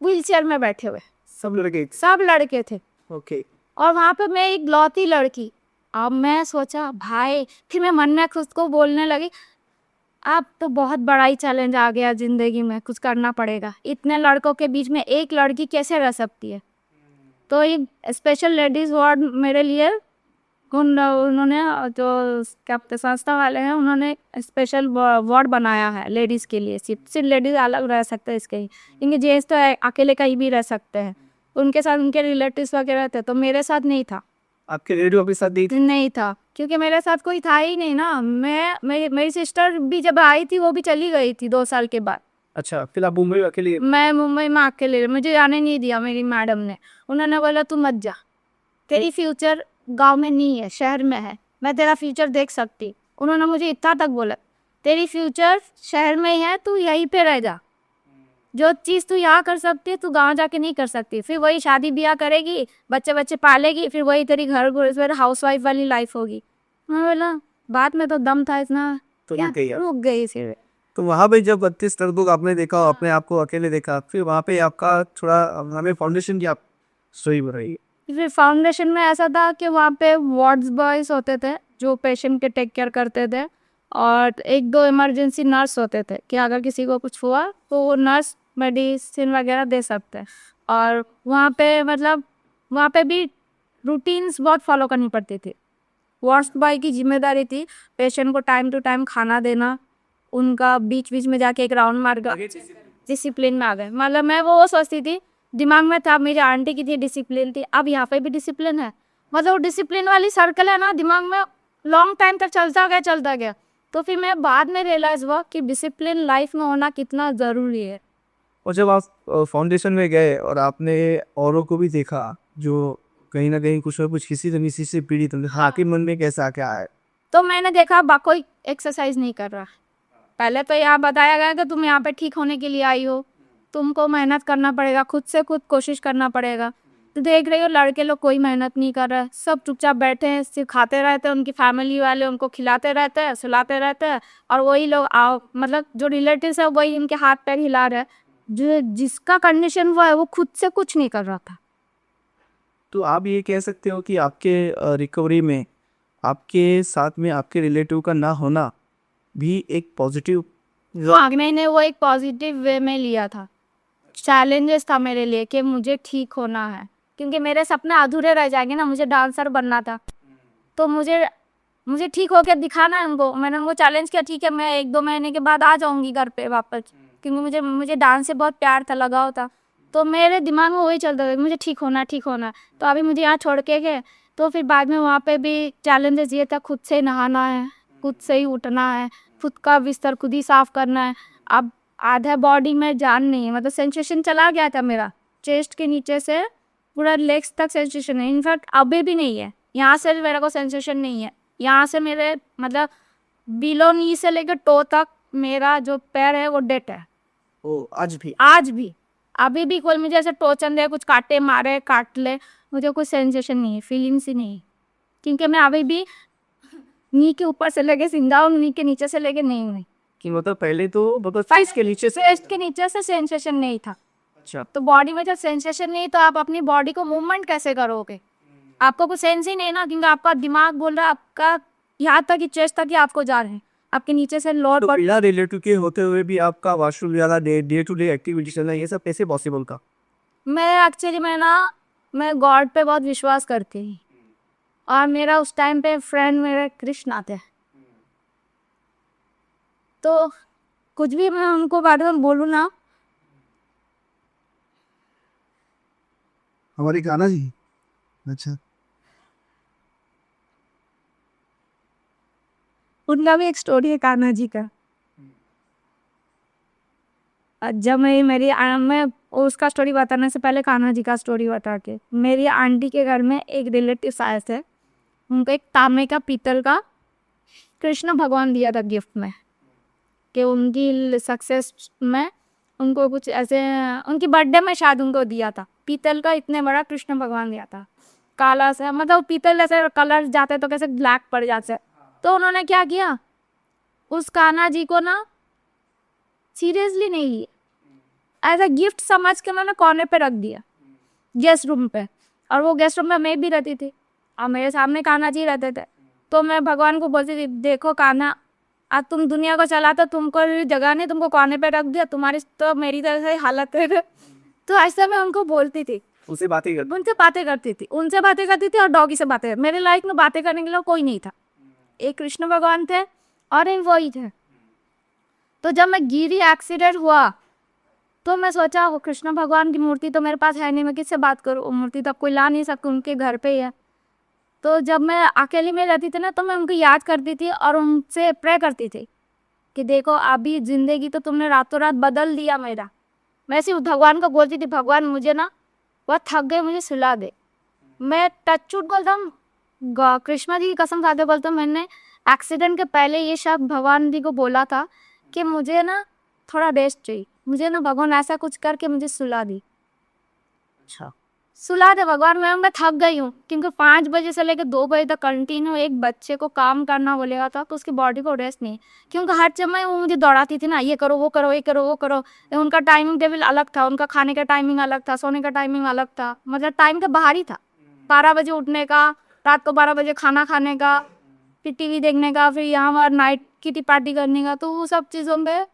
[SPEAKER 2] व्हीलचेयर में बैठे हुए, सब लड़के थे।
[SPEAKER 1] ओके।
[SPEAKER 2] और वहाँ पे मैं एक लौती लड़की। अब मैं सोचा भाई, फिर मैं मन में खुद को बोलने लगी अब तो बहुत बड़ा ही चैलेंज आ गया ज़िंदगी में, कुछ करना पड़ेगा, इतने लड़कों के बीच में एक लड़की कैसे रह सकती है। तो एक स्पेशल लेडीज़ वार्ड मेरे लिए उन्होंने जो क्या बोलते संस्था वाले हैं, उन्होंने स्पेशल वार्ड बनाया है लेडीज़ के लिए। सिर्फ लेडीज़ अलग रह सकते हैं इसके ही, क्योंकि जेंट्स तो अकेले कहीं भी रह सकते हैं, उनके साथ उनके रिलेटिव्स वगैरह थे, तो मेरे साथ नहीं था।
[SPEAKER 1] आपके रिलेटिव आपके साथ नहीं थे?
[SPEAKER 2] नहीं था, क्योंकि मेरे साथ कोई था ही नहीं ना। मेरी सिस्टर भी जब आई थी वो भी चली गई थी 2 साल के बाद।
[SPEAKER 1] अच्छा, फिर आप मुंबई में अकेले?
[SPEAKER 2] मैं मुंबई में अकेले रही, मुझे जाने नहीं दिया मेरी मैडम ने। उन्होंने बोला तू मत जा, तेरी फ्यूचर गांव में नहीं है, शहर में है, मैं तेरा फ्यूचर देख सकती। उन्होंने मुझे इतना तक बोला, तेरी फ्यूचर शहर में ही है, तू यहीं पे रह जा, जो चीज़ तू यहाँ कर सकती है तू गांव जाके नहीं कर सकती। फिर वही शादी ब्याह करेगी, बच्चे बच्चे पालेगी, फिर वही तेरी घर हाउस वाइफ वाली लाइफ होगी। मैं बोला बात में तो दम था इतना,
[SPEAKER 1] तो
[SPEAKER 2] क्या
[SPEAKER 1] रुक गई आप?
[SPEAKER 2] रुक गई फिर।
[SPEAKER 1] तो वहाँ पे जब 32 लगभग आपने देखा और अपने आप को अकेले देखा, फिर वहाँ पे आपका थोड़ा हमें फाउंडेशन की आप स्टोरी बताइए।
[SPEAKER 2] फिर फाउंडेशन में ऐसा था कि वहाँ पे वार्ड्स बॉयज होते थे जो पेशेंट के टेक केयर करते थे, और 1-2 इमरजेंसी नर्स होते थे कि अगर किसी को कुछ हुआ तो वो नर्स मेडिसिन वगैरह दे सकते हैं। और वहाँ पे मतलब वहाँ पे भी रूटीन्स बहुत फॉलो करनी पड़ती थी। वार्ड्स बॉय की जिम्मेदारी थी पेशेंट को टाइम टू टाइम खाना देना, उनका बीच बीच में जाके एक राउंड मार कर डिसिप्लिन में आ गए। मतलब मैं वो सोचती थी, दिमाग में था मेरी आंटी की थी डिसिप्लिन थी, अब यहाँ पे भी डिसिप्लिन है। मतलब वो डिसिप्लिन वाली सर्कल है ना दिमाग में, लॉन्ग टाइम तक चलता गया। तो फिर मैं बाद में रियलाइज हुआ कि डिसिप्लिन लाइफ में होना कितना ज़रूरी है।
[SPEAKER 1] और जब आप फाउंडेशन में गए और आपने औरों को भी देखा जो कहीं ना कहीं कुछ ना कुछ किसी न किसी से पीड़ित होंगे, हाँ, आपके मन में कैसा क्या है?
[SPEAKER 2] तो मैंने देखा कोई एक्सरसाइज नहीं कर रहा। पहले तो यहाँ बताया गया कि तुम यहाँ पे ठीक होने के लिए आई हो, तुमको मेहनत करना पड़ेगा, खुद से खुद कोशिश करना पड़ेगा। तो देख रही हो लड़के लोग कोई मेहनत नहीं कर रहा है, सब चुपचाप बैठे हैं, सिर्फ खाते रहते हैं, उनकी फैमिली वाले उनको खिलाते रहते हैं, सुलाते रहते हैं, और वही लोग आओ मतलब जो रिलेटिव्स है वही इनके हाथ पैर हिला रहे हैं। जो जिसका कंडीशन हुआ है वो खुद से कुछ नहीं कर रहा था।
[SPEAKER 1] तो आप ये कह सकते हो कि आपके रिकवरी में आपके साथ में आपके रिलेटिव का ना होना भी एक पॉजिटिव?
[SPEAKER 2] हाँ, मैंने वो एक पॉजिटिव वे में लिया था। चैलेंजेस था मेरे लिए कि मुझे ठीक होना है, क्योंकि मेरे सपने अधूरे रह जाएंगे ना। मुझे डांसर बनना था, तो मुझे ठीक होकर दिखाना है उनको। मैंने उनको चैलेंज किया, ठीक है मैं 1-2 महीने के बाद आ जाऊंगी घर पे वापस, क्योंकि मुझे डांस से बहुत प्यार था, लगाव था। तो मेरे दिमाग में वही चलता था, मुझे ठीक होना है। तो अभी मुझे यहाँ छोड़ के गए, तो फिर बाद में वहाँ पे भी चैलेंजेस ये था, खुद से नहाना है, खुद से ही उठना है, खुद का बिस्तर खुद ही साफ करना है। अब आधा बॉडी में जान नहीं है, मतलब सेंसेशन चला गया था मेरा, चेस्ट के नीचे से पूरा लेग्स तक सेंसेशन है। इनफैक्ट अभी भी नहीं है, यहाँ से मेरे को सेंसेशन नहीं है। यहाँ से मेरे मतलब बिलो नी से लेकर टो तक मेरा जो पैर है वो डेट है।
[SPEAKER 1] ओ, आज भी?
[SPEAKER 2] अभी भी कोई मुझे ऐसे टोचन दे, कुछ काटे मारे काट ले, मुझे कोई सेंसेशन नहीं है, फीलिंग्स ही नहीं है, क्योंकि मैं अभी भी नी के ऊपर से लेके जिंदा हूँ, नी के नीचे से लेके नहीं हूँ।
[SPEAKER 1] कि मतलब पहले तो मतलब फेस के नीचे से?
[SPEAKER 2] चेस्ट के नीचे से सेंसेशन नहीं था।
[SPEAKER 1] अच्छा।
[SPEAKER 2] तो बॉडी में जब सेंसेशन नहीं तो आप अपनी बॉडी को मूवमेंट कैसे करोगे? आपको कुछ सेंस ही नहीं ना, क्योंकि आपका दिमाग बोल रहा है आपका यहाँ तक ही चेस्ट तक ही आपको जा रहे हैं, आपके नीचे से लोअर
[SPEAKER 1] तो
[SPEAKER 2] बॉडी।
[SPEAKER 1] बिना रिलेटिव के होते हुए भी आपका वॉशरूम जाना, डे टू डे एक्टिविटी करना, ये सब कैसे पॉसिबल था?
[SPEAKER 2] मैं गॉड पे बहुत विश्वास करती हूँ, और मेरा उस टाइम पे फ्रेंड मेरे कृष्णा थे। तो कुछ भी मैं उनको बारे में बोलूँ ना,
[SPEAKER 1] हमारी गाना जी। अच्छा।
[SPEAKER 2] उनका भी एक स्टोरी है कान्हा जी का। जब मैं उसका स्टोरी बताने से पहले कान्हा जी का स्टोरी बता के, मेरी आंटी के घर में एक रिलेटिव आए थे, उनको एक तांबे का पीतल का कृष्ण भगवान दिया था गिफ्ट में, कि उनकी सक्सेस में उनको कुछ ऐसे, उनकी बर्थडे में शायद उनको दिया था पीतल का इतने बड़ा कृष्ण भगवान दिया था, काला सा, मतलब पीतल ऐसे कलर जाते तो कैसे ब्लैक पड़ जाते। तो उन्होंने क्या किया, उस कान्हा जी को ना सीरियसली नहीं लिया, एज अ गिफ्ट समझ के उन्होंने कोने पे रख दिया गेस्ट रूम पे। और वो गेस्ट रूम में मैं भी रहती थी और मेरे सामने कान्हा जी रहते थे। तो मैं भगवान को बोलती थी, देखो कान्हा, आज तुम दुनिया को चलाते, तुमको जगह नहीं, तुमको कोने पे रख दिया, तुम्हारी तो मेरी तरह से हालत है। तो ऐसा मैं उनको बोलती थी,
[SPEAKER 1] उनसे बातें
[SPEAKER 2] करती थी और डॉगी से बातें। मेरे लाइफ में बातें करने के लिए कोई नहीं था, एक कृष्ण भगवान थे और एक वही थे। तो जब मैं गिरी, एक्सीडेंट हुआ, तो मैं सोचा वो कृष्ण भगवान की मूर्ति तो मेरे पास है नहीं, मैं किससे बात करूँ, वो मूर्ति तो कोई ला नहीं सकती, उनके घर पे ही है। तो जब मैं अकेली में रहती थी ना तो मैं उनको याद करती थी और उनसे प्रे करती थी कि देखो अभी ज़िंदगी तो तुमने रातों रात बदल दिया मेरा। मैं सिर्फ भगवान को बोलती थी, भगवान मुझे ना बहुत थक गए, मुझे सुला दे। मैं टचवुड बोलता हूँ, कृष्णा जी की कसम खाते बोलता हूँ, मैंने एक्सीडेंट के पहले ये शब्द भगवान जी को बोला था कि मुझे ना थोड़ा रेस्ट चाहिए, मुझे ना भगवान ऐसा कुछ करके मुझे सुला दी।
[SPEAKER 1] अच्छा।
[SPEAKER 2] सुला दे भगवान, मैं थक गई हूँ क्योंकि 5 बजे से लेकर 2 बजे तक कंटिन्यू एक बच्चे को काम करना बोलेगा तो उसकी बॉडी को रेस्ट नहीं है। क्योंकि हर समय वो मुझे दौड़ाती थी ना, ये करो वो करो, ये करो वो करो। उनका टाइमिंग टेबल अलग था, उनका खाने का टाइमिंग अलग था, सोने का टाइमिंग अलग था, मतलब टाइम का बाहर ही था। 12 बजे उठने का, रात को 12 बजे खाना खाने का, फिर टीवी देखने का, फिर यहाँ वहाँ नाइट किटी पार्टी करने का, तो वो सब चीज़ों में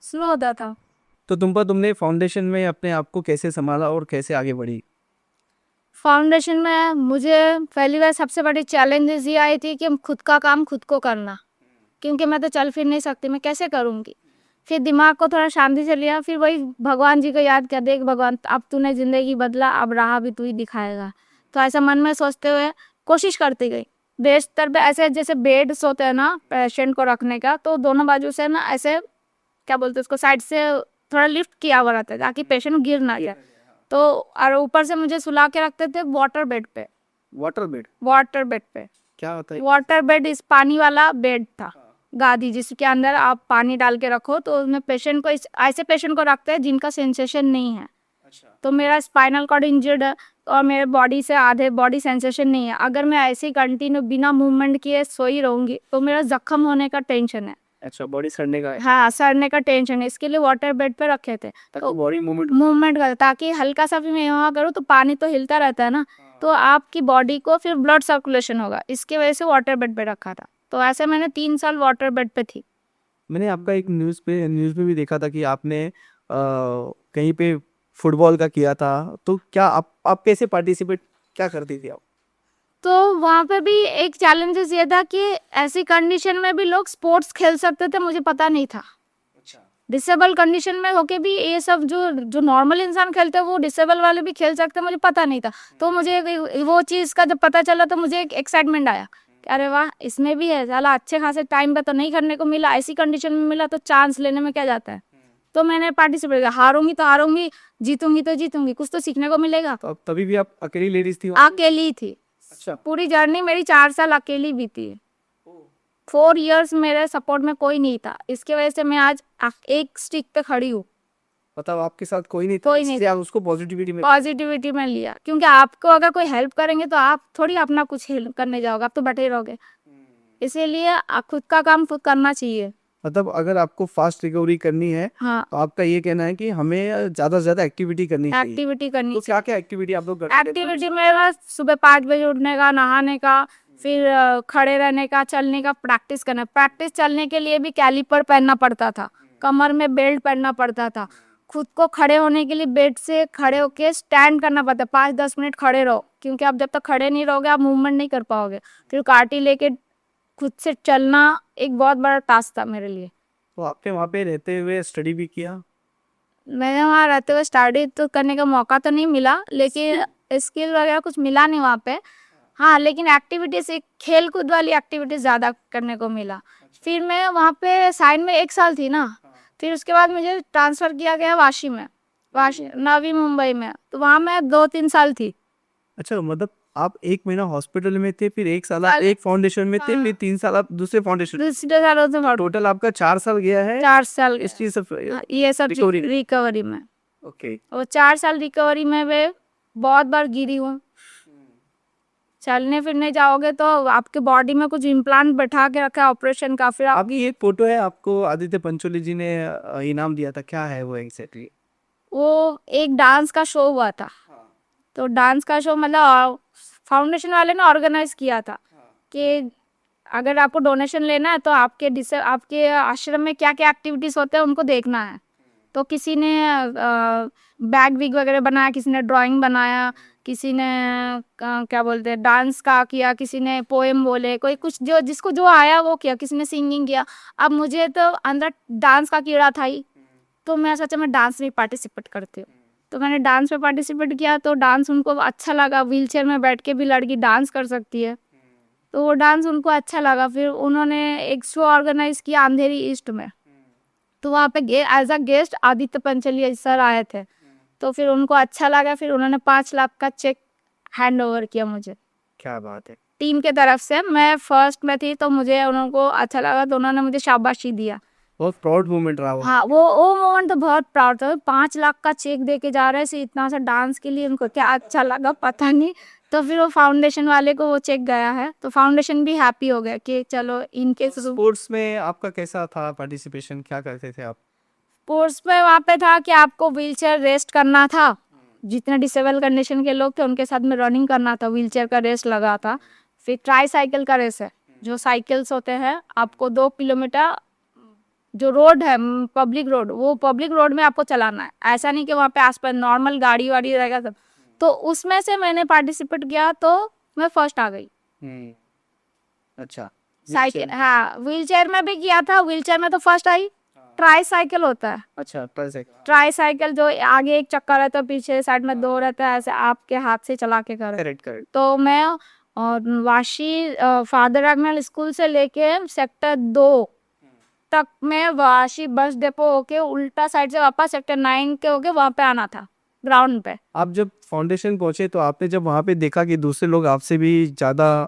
[SPEAKER 2] स्लो होता था।
[SPEAKER 1] तो तुमने फाउंडेशन में अपने आप को कैसे संभाला और कैसे आगे बढ़ी?
[SPEAKER 2] फाउंडेशन में मुझे पहली बार सबसे बड़ी चैलेंजेस ये आई थी कि खुद का काम खुद को करना, क्योंकि मैं तो चल फिर नहीं सकती, मैं कैसे करूँगी। फिर दिमाग को थोड़ा शांति से लिया, फिर वही भगवान जी को याद किया, देख भगवान अब तूने ज़िंदगी बदला, अब राह भी तू ही दिखाएगा। तो ऐसा मन में सोचते हुए कोशिश करती गई। बेस्तर पे ऐसे जैसे बेड्स होते हैं ना पेशेंट को रखने का, तो दोनों बाजू से ना ऐसे क्या बोलते हैं उसको, साइड से थोड़ा लिफ्ट किया हुआ रहता है ताकि पेशेंट गिर ना जाए। तो और ऊपर से मुझे सुला के रखते थे वाटर बेड पे।
[SPEAKER 1] वाटर बेड
[SPEAKER 2] वाटर बेड पे
[SPEAKER 1] क्या होता है?
[SPEAKER 2] वाटर बेड इस पानी वाला बेड था, गादी जिसके अंदर आप पानी डाल के रखो, तो उसमें पेशेंट को ऐसे पेशेंट को रखते हैं जिनका सेंसेशन नहीं है।
[SPEAKER 1] अच्छा।
[SPEAKER 2] तो मेरा स्पाइनल कॉर्ड इंजर्ड है और मेरे बॉडी से आधे बॉडी सेंसेशन नहीं है। अगर मैं ऐसे ही कंटिन्यू बिना मूवमेंट किए सोई रहूंगी तो मेरा जख्म होने का टेंशन है।
[SPEAKER 1] अच्छा, बॉडी सड़ने का है।
[SPEAKER 2] हाँ, सड़ने का टेंशन है, इसके लिए वाटर बेड पे रखे थे।
[SPEAKER 1] तो बॉडी
[SPEAKER 2] मूवमेंट कर ताकि हल्का सा भी मैं यहाँ करूँ तो पानी तो हिलता रहता है ना, तो आपकी बॉडी को फिर ब्लड सर्कुलेशन होगा, इसके वजह से वाटर बेड पे रखा था। तो ऐसे मैंने 3 साल वाटर बेड पे थी।
[SPEAKER 1] मैंने आपका एक न्यूज़ पे भी देखा था कि आपने कहीं पे फुटबॉल का किया था। तो क्या आप कैसे पार्टिसिपेट क्या करती थी आप?
[SPEAKER 2] तो वहाँ पे भी एक चैलेंजेस ये था कि ऐसी कंडीशन में भी लोग स्पोर्ट्स खेल सकते थे, मुझे पता नहीं था।
[SPEAKER 1] अच्छा।
[SPEAKER 2] डिसेबल कंडीशन में होके भी ये सब जो जो नॉर्मल इंसान खेलते हैं वो डिसेबल वाले भी खेल सकते हैं, मुझे पता नहीं था। तो मुझे वो चीज़ का जब पता चला तो मुझे एक एक्साइटमेंट आया कि अरे वाह, इसमें भी है, साला अच्छे खासे टाइम पे तो नहीं करने को मिला, ऐसी कंडीशन में मिला तो चांस लेने में क्या जाता है। तो मैंने पार्टिसिपेट किया, हारूंगी तो हारूंगी, जीतूंगी तो जीतूंगी, कुछ तो सीखने को मिलेगा।
[SPEAKER 1] तो अब तभी भी आप अकेली लेडीज थी वहाँ?
[SPEAKER 2] अकेली थी,
[SPEAKER 1] अच्छा।
[SPEAKER 2] पूरी जर्नी मेरी 4 साल अकेली बीती है। 4 इयर्स मेरे सपोर्ट में कोई नहीं था, इसकी वजह से मैं आज एक स्टिक पे खड़ी हूँ।
[SPEAKER 1] मतलब आपके साथ कोई नहीं था,
[SPEAKER 2] कोई नहीं
[SPEAKER 1] इसलिए आप उसको पॉजिटिविटी में
[SPEAKER 2] पॉजिटिविटी में लिया, क्योंकि आपको अगर कोई हेल्प करेंगे तो आप थोड़ी अपना कुछ हेल्प करने जाओगे, आप तो बैठे रहोगे। इसीलिए खुद का काम खुद करना चाहिए।
[SPEAKER 1] मतलब अगर आपको फास्ट रिकवरी करनी है
[SPEAKER 2] हाँ,
[SPEAKER 1] तो आपका ये कहना है कि हमें ज्यादा से ज्यादा एक्टिविटी करनी चाहिए।
[SPEAKER 2] एक्टिविटी करनी
[SPEAKER 1] तो
[SPEAKER 2] चाहिए।
[SPEAKER 1] क्या क्या एक्टिविटी आप लोग करते थे?
[SPEAKER 2] एक्टिविटी में बस सुबह 5 बजे उठने का, नहाने का, फिर खड़े रहने का, चलने का, प्रैक्टिस करना। प्रैक्टिस चलने के लिए भी कैलिपर पहनना पड़ता था, कमर में बेल्ट पहनना पड़ता था, खुद को खड़े होने के लिए बेड से खड़े होके स्टैंड करना पड़ता है, 5-10 मिनट खड़े रहो, क्योंकि आप जब तक खड़े नहीं रहोगे आप मूवमेंट नहीं कर पाओगे। फिर काठी लेके खुद से चलना एक बहुत बड़ा टास्क था मेरे लिए।
[SPEAKER 1] तो आपने वहाँ पे रहते हुए स्टडी भी किया?
[SPEAKER 2] मैंने वहाँ रहते हुए स्टडी तो करने का मौका तो नहीं मिला, लेकिन स्किल वगैरह कुछ मिला नहीं वहाँ पे। हाँ, लेकिन एक्टिविटीज खेल कूद वाली एक्टिविटीज ज़्यादा करने को मिला। फिर मैं वहाँ पे साइन में 1 साल थी ना, फिर उसके बाद मुझे ट्रांसफ़र किया गया वाशी में, वाशी नवी मुंबई में, तो वहाँ मैं 2-3 साल थी।
[SPEAKER 1] अच्छा, मतलब आप 1 महीना हॉस्पिटल में थे, फिर 1 साल आप एक फाउंडेशन में थे,
[SPEAKER 2] हाँ।
[SPEAKER 1] फिर 3 साल आप दूसरे फाउंडेशन।
[SPEAKER 2] दूसरे सालों से
[SPEAKER 1] टोटल आपका 4 साल गया है
[SPEAKER 2] 4 साल
[SPEAKER 1] इस चीज से।
[SPEAKER 2] ये सब
[SPEAKER 1] रिकवरी।
[SPEAKER 2] रिकवरी में।
[SPEAKER 1] ओके।
[SPEAKER 2] और 4 साल रिकवरी में मैं बहुत बार गिरी हूँ। चलने फिरने जाओगे तो आपके बॉडी में कुछ इम्प्लांट बैठा के रखा है ऑपरेशन का, फिर आप
[SPEAKER 1] आपकी एक फोटो है, आपको आदित्य पंचोली जी ने इनाम दिया था, क्या है वो एग्जैक्टली?
[SPEAKER 2] वो एक डांस का शो हुआ था। तो डांस का शो मतलब फाउंडेशन वाले ने ऑर्गेनाइज किया था कि अगर आपको डोनेशन लेना है तो आपके आश्रम में क्या क्या एक्टिविटीज़ होते हैं उनको देखना है। तो किसी ने बैग विग वगैरह बनाया, किसी ने ड्राइंग बनाया, किसी ने क्या बोलते हैं डांस का किया, किसी ने पोएम बोले, कोई कुछ जो जिसको जो आया वो किया, किसी ने सिंगिंग किया। अब मुझे तो अंदर डांस का कीड़ा था ही, तो मैं सोचा मैं डांस में पार्टिसिपेट करती हूँ। तो मैंने डांस में पार्टिसिपेट किया, तो डांस उनको अच्छा लगा, व्हीलचेयर में बैठ के भी लड़की डांस कर सकती है। तो वो डांस उनको अच्छा लगा। फिर उन्होंने एक शो ऑर्गेनाइज किया अंधेरी ईस्ट में, तो वहाँ पे as a guest Aditya Pancholi sir आए थे। तो फिर उनको अच्छा लगा, फिर उन्होंने 5 लाख का चेक हैंड ओवर किया मुझे
[SPEAKER 1] क्या बात है।
[SPEAKER 2] टीम के तरफ से। मैं फर्स्ट में थी तो मुझे उनको अच्छा लगा, तो उन्होंने मुझे शाबाशी दिया।
[SPEAKER 1] बहुत प्राउड मोमेंट रहा वो।
[SPEAKER 2] हाँ, वो मोमेंट तो बहुत प्राउड था। 5 लाख का चेक दे के जा रहे थे इतना सा डांस के लिए, उनको क्या अच्छा लगा पता नहीं। तो फिर वो फाउंडेशन वाले को वो चेक गया है, तो फाउंडेशन भी हैप्पी हो गया कि चलो इनके थ्रू।
[SPEAKER 1] स्पोर्ट्स में आपका कैसा था पार्टिसिपेशन, क्या करते थे आप?
[SPEAKER 2] स्पोर्ट्स में वहाँ पे था कि आपको व्हीलचेयर रेस्ट करना था। जितने डिसेबल कंडीशन के लोग थे उनके साथ में रनिंग करना था, व्हीलचेयर का रेस लगा था। फिर ट्राई साइकिल का रेस है, जो साइकिल्स होते हैं आपको 2 किलोमीटर जो रोड है पब्लिक रोड, वो पब्लिक रोड में आपको चलाना है। ऐसा नहीं कि वहाँ पे आसपास नॉर्मल गाड़ी वाड़ी रहेगा सब। तो उसमें से मैंने पार्टिसिपेट किया तो मैं फर्स्ट आ गई।
[SPEAKER 1] अच्छा।
[SPEAKER 2] साइकिल, हाँ, व्हीलचेयर में भी किया था, व्हीलचेयर में तो फर्स्ट आई। ट्राई साइकिल होता है,
[SPEAKER 1] अच्छा,
[SPEAKER 2] ट्राई साइकिल जो आगे एक चक्कर रहता है, पीछे साइड में 2 रहता है, ऐसे आपके हाथ से चला के करो।
[SPEAKER 1] करेक्ट।
[SPEAKER 2] तो मैं और वाशी फादर एग्नल स्कूल से लेके सेक्टर 2 तक में वाशी बस डिपो होके उल्टा साइड से वापस सेक्टर 9 के होके वहाँ पे आना था ग्राउंड पे।
[SPEAKER 1] आप जब फाउंडेशन पहुंचे तो आपने जब वहाँ पे देखा कि दूसरे लोग आपसे भी ज़्यादा